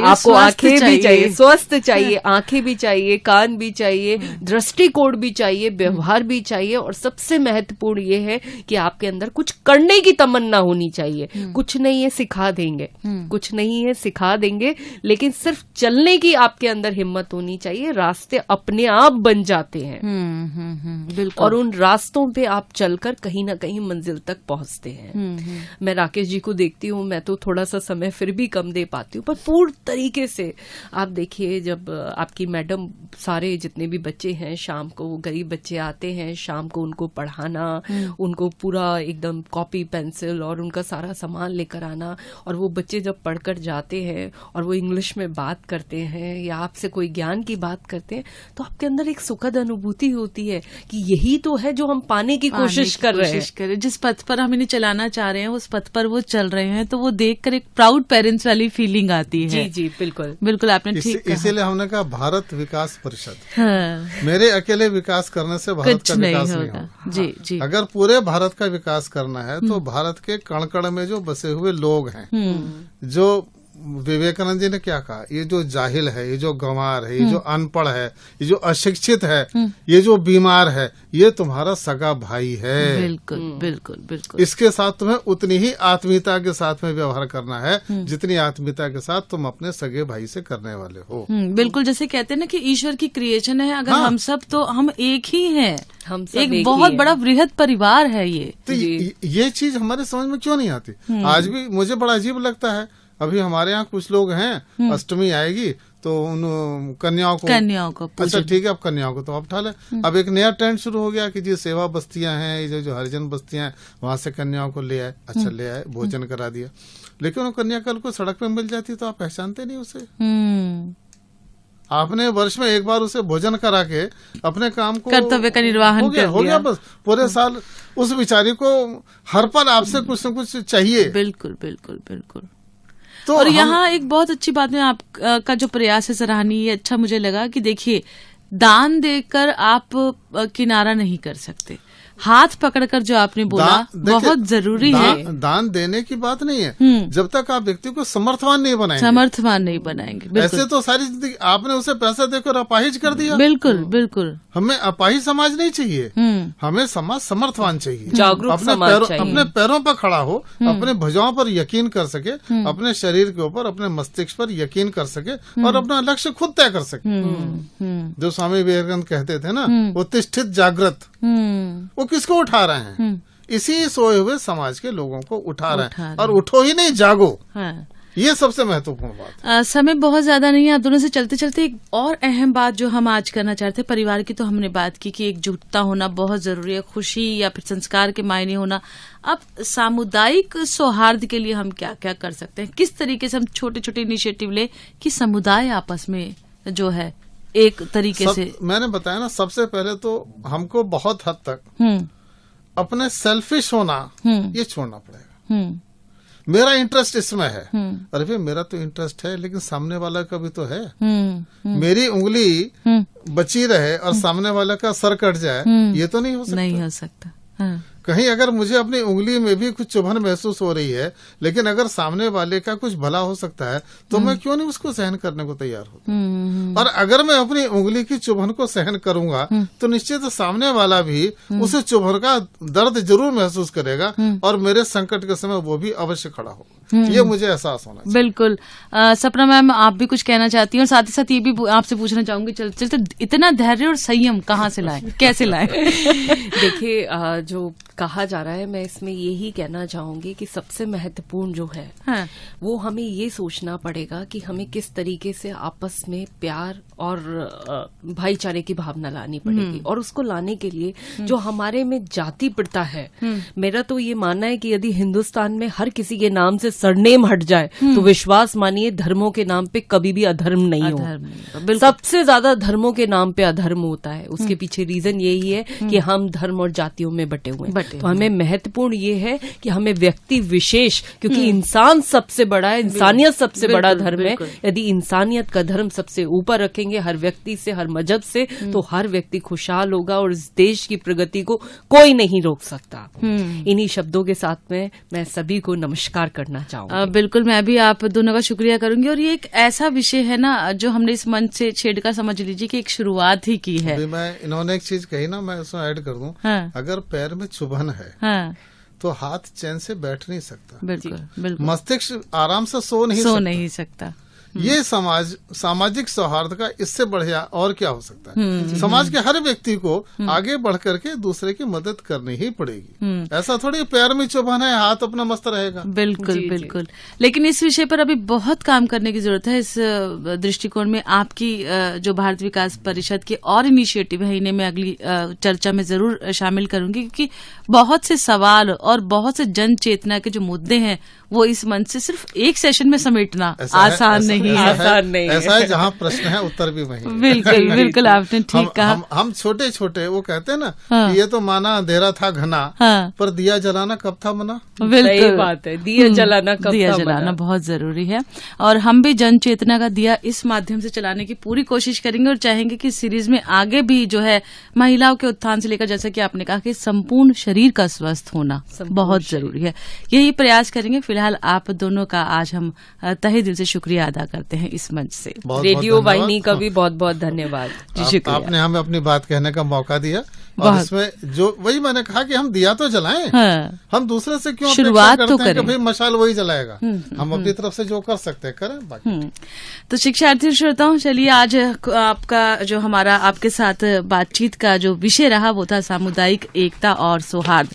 आपको आंखें भी चाहिए, स्वस्थ चाहिए, आंखें भी चाहिए, कान भी चाहिए, दृष्टिकोण भी चाहिए, व्यवहार भी चाहिए, और सबसे महत्वपूर्ण ये है कि आपके अंदर कुछ करने की तमन्ना होनी चाहिए। कुछ नहीं है सिखा देंगे, कुछ नहीं है सिखा देंगे, लेकिन सिर्फ चलने की आपके अंदर हिम्मत होनी चाहिए। रास्ते अपने आप बन जाते हैं, बिल्कुल, और उन रास्तों पे आप चलकर कहीं ना कहीं मंजिल तक पहुंचते हैं। मैं राकेश जी को देखती हूँ, मैं तो थोड़ा सा समय फिर भी कम दे पाती हूँ, पर पूर्ण तरीके से आप देखिए, जब आपकी मैडम सारे जितने भी बच्चे हैं, शाम को गरीब बच्चे आते हैं, शाम को उनको पढ़ाना, उनको पूरा एकदम कॉपी पेंसिल और उनका सारा सामान लेकर आना, और वो बच्चे जब पढ़कर जाते हैं और वो इंग्लिश में बात करते हैं या आपसे कोई ज्ञान की बात करते हैं, तो आपके अंदर एक सुखद अनुभूति होती है कि यही तो है जो हम पाने की कोशिश कर रहे हैं। जिस पथ पर हम इन्हें चलाना चाह रहे हैं, उस पथ पर वो चल रहे हैं, तो वो देखकर एक प्राउड पेरेंट्स वाली फीलिंग आती है। जी जी, बिल्कुल बिल्कुल, आपने ठीक कहा। इसीलिए हमने कहा भारत विकास परिषद। मेरे अकेले विकास करने से भारत का विकास नहीं होगा। जी जी, अगर पूरे भारत का विकास करना है तो भारत के कण कण में जो बसे हुए लोग हैं, जो विवेकानंद जी ने क्या कहा, ये जो जाहिल है, ये जो गंवार है, ये जो अनपढ़ है, ये जो अशिक्षित है, ये जो बीमार है, ये तुम्हारा सगा भाई है। बिल्कुल बिल्कुल बिल्कुल। इसके साथ तुम्हें उतनी ही आत्मीयता के साथ में व्यवहार करना है जितनी आत्मीयता के साथ तुम अपने सगे भाई से करने वाले हो। बिल्कुल, जैसे कहते हैं ना कि ईश्वर की क्रिएशन है, अगर हम सब, तो हम एक ही हैं, हम सब एक बहुत बड़ा बृहद परिवार है ये। तो ये चीज हमारे समझ में क्यों नहीं आती? आज भी मुझे बड़ा अजीब लगता है। अभी हमारे यहाँ कुछ लोग हैं, अष्टमी आएगी तो उन कन्याओं को अच्छा ठीक है, अब कन्याओं को तो आप उठा ले। अब एक नया ट्रेंड शुरू हो गया कि जी सेवा बस्तियां हैं, जो हरिजन बस्तियां हैं, वहां से कन्याओं को ले आए। अच्छा ले आए, भोजन करा दिया, लेकिन वो कन्या कल को सड़क पे मिल जाती तो आप पहचानते नहीं उसे। आपने वर्ष में एक बार उसे भोजन करा के अपने काम को, कर्तव्य का निर्वाहन हो गया बस। पूरे साल उस बेचारी को हर पल आपसे कुछ न कुछ चाहिए। बिल्कुल बिल्कुल बिल्कुल। तो और यहाँ एक बहुत अच्छी बात है आपका जो प्रयास है, सराहनीय, अच्छा मुझे लगा कि देखिए, दान देकर आप किनारा नहीं कर सकते, हाथ पकड़कर जो आपने बोला बहुत जरूरी है। दान देने की बात नहीं है जब तक आप व्यक्ति को समर्थवान नहीं बनाएंगे। ऐसे तो सारी जिंदगी आपने उसे पैसा देकर अपाहिज कर दिया। बिल्कुल बिल्कुल, हमें अपाहिज समाज नहीं चाहिए, हमें समाज समर्थवान चाहिए, जागरूक समाज चाहिए, अपने पैरों पर खड़ा हो, अपने भुजाओं पर यकीन कर सके, अपने शरीर के ऊपर, अपने मस्तिष्क पर यकीन कर सके और अपना लक्ष्य खुद तय कर सके। जो स्वामी विवेकानंद कहते थे ना, उत्तिष्ठित जागृत, वो किसको उठा रहे हैं? इसी सोए हुए समाज के लोगों को उठा रहे हैं। और उठो ही नहीं, जागो। ये सबसे महत्वपूर्ण बात है। समय बहुत ज्यादा नहीं है, आप दोनों से चलते चलते एक और अहम बात जो हम आज करना चाहते हैं, परिवार की तो हमने बात की कि एकजुटता होना बहुत जरूरी है, खुशी या फिर संस्कार के मायने होना। अब सामुदायिक सौहार्द के लिए हम क्या क्या कर सकते हैं? किस तरीके से हम छोटे छोटे इनिशिएटिव ले कि समुदाय आपस में जो है एक तरीके से मैंने बताया ना, सबसे पहले तो हमको बहुत हद तक अपने सेल्फिश होना ये छोड़ना पड़ेगा। मेरा इंटरेस्ट इसमें है, अरे भाई मेरा तो इंटरेस्ट है, लेकिन सामने वाला का भी तो है। मेरी उंगली बची रहे और सामने वाला का सर कट जाए, ये तो नहीं हो सकता। नहीं हो सकता। हाँ। कहीं अगर मुझे अपनी उंगली में भी कुछ चुभन महसूस हो रही है, लेकिन अगर सामने वाले का कुछ भला हो सकता है, तो मैं क्यों नहीं उसको सहन करने को तैयार हूँ। और अगर मैं अपनी उंगली की चुभन को सहन करूंगा, तो निश्चित सामने वाला भी उसे चुभन का दर्द जरूर महसूस करेगा और मेरे संकट के समय वो भी अवश्य खड़ा होगा। ये मुझे एहसास होना चाहिए। बिल्कुल। सपना मैम, आप भी कुछ कहना चाहती हैं, और साथ ही साथ ये भी आपसे पूछना चाहूंगी, चलते इतना धैर्य और संयम कहाँ से लाए, कैसे लाए? देखिए, जो कहा जा रहा है, मैं इसमें यही कहना चाहूंगी कि सबसे महत्वपूर्ण जो है, हाँ। वो हमें ये सोचना पड़ेगा कि हमें किस तरीके से आपस में प्यार और भाईचारे की भावना लानी पड़ेगी। और उसको लाने के लिए जो हमारे में जाति प्रथा है, मेरा तो ये मानना है कि यदि हिंदुस्तान में हर किसी के नाम से सरनेम हट जाए, तो विश्वास मानिए धर्मों के नाम पे कभी भी अधर्म नहीं हो। सबसे ज्यादा धर्मों के नाम पे अधर्म होता है। उसके पीछे रीजन यही है कि हम धर्म और जातियों में बटे हुए हैं। तो हमें महत्वपूर्ण ये है कि हमें व्यक्ति विशेष, क्योंकि इंसान सबसे बड़ा है, इंसानियत सबसे बड़ा धर्म है। यदि इंसानियत का धर्म सबसे ऊपर रखेंगे हर व्यक्ति से, हर मजहब से, तो हर व्यक्ति खुशहाल होगा और इस देश की प्रगति को कोई नहीं रोक सकता। इन्हीं शब्दों के साथ में मैं सभी को नमस्कार करना चाहूंगी। बिल्कुल, मैं भी आप दोनों का शुक्रिया करूंगी। और ये एक ऐसा विषय है ना, जो हमने इस मंच से छेड़कर समझ लीजिए कि एक शुरुआत ही की है। मैं इन्होंने एक चीज कही ना, मैं उसमें ऐड कर दूं। हाँ। अगर पैर में चुभन है, हाँ। तो हाथ चैन से बैठ नहीं सकता। बिल्कुल, बिल्कुल। मस्तिष्क आराम से सो नहीं सकता। ये सामाजिक सौहार्द का इससे बढ़िया और क्या हो सकता है। समाज के हर व्यक्ति को आगे बढ़ करके दूसरे की मदद करनी ही पड़ेगी। ऐसा थोड़ी पैर में चुभन है हाथ अपना मस्त रहेगा। बिल्कुल, बिल्कुल। लेकिन इस विषय पर अभी बहुत काम करने की जरूरत है। इस दृष्टिकोण में आपकी जो भारत विकास परिषद के और इनिशिएटिव है, इन्हें मैं अगली चर्चा में जरूर शामिल करूंगी, क्योंकि बहुत से सवाल और बहुत से जन चेतना के जो मुद्दे हैं, वो इस मंच से सिर्फ एक सेशन में समेटना आसान नहीं है। ऐसा है जहाँ प्रश्न है उत्तर भी वही। बिल्कुल, बिल्कुल, आपने ठीक कहा। हम छोटे छोटे वो कहते हैं ना, हाँ। ये तो माना अंधेरा था घना, हाँ। पर दिया जलाना कब था मना। बिल्कुल बात है, दिया जलाना कब दिया जलाना बहुत जरूरी है। और हम भी जन चेतना का दिया इस माध्यम से चलाने की पूरी कोशिश करेंगे और चाहेंगे कि सीरीज में आगे भी जो है महिलाओं के उत्थान से लेकर, जैसा कि आपने कहा, कि संपूर्ण शरीर का स्वस्थ होना बहुत जरूरी है। यही प्रयास करेंगे। फिलहाल आप दोनों का आज हम तहे दिल से शुक्रिया अदा करते हैं इस मंच से। रेडियो वाहिनी का भी बहुत बहुत धन्यवाद जी, शुक्रिया। आपने हमें अपनी बात कहने का मौका दिया। और इसमें जो वही मैंने कहा कि हम दिया तो जलाएं, हाँ। हम दूसरे से क्यों शुरुआत तो करें कि भाई मशाल वही जलाएगा। हम अपनी तरफ से जो कर सकते हैं करें, बाकी तो शिक्षार्थी श्रोताओं, चलिए आज आपका जो हमारा आपके साथ बातचीत का जो विषय रहा, वो था सामुदायिक एकता और सौहार्द।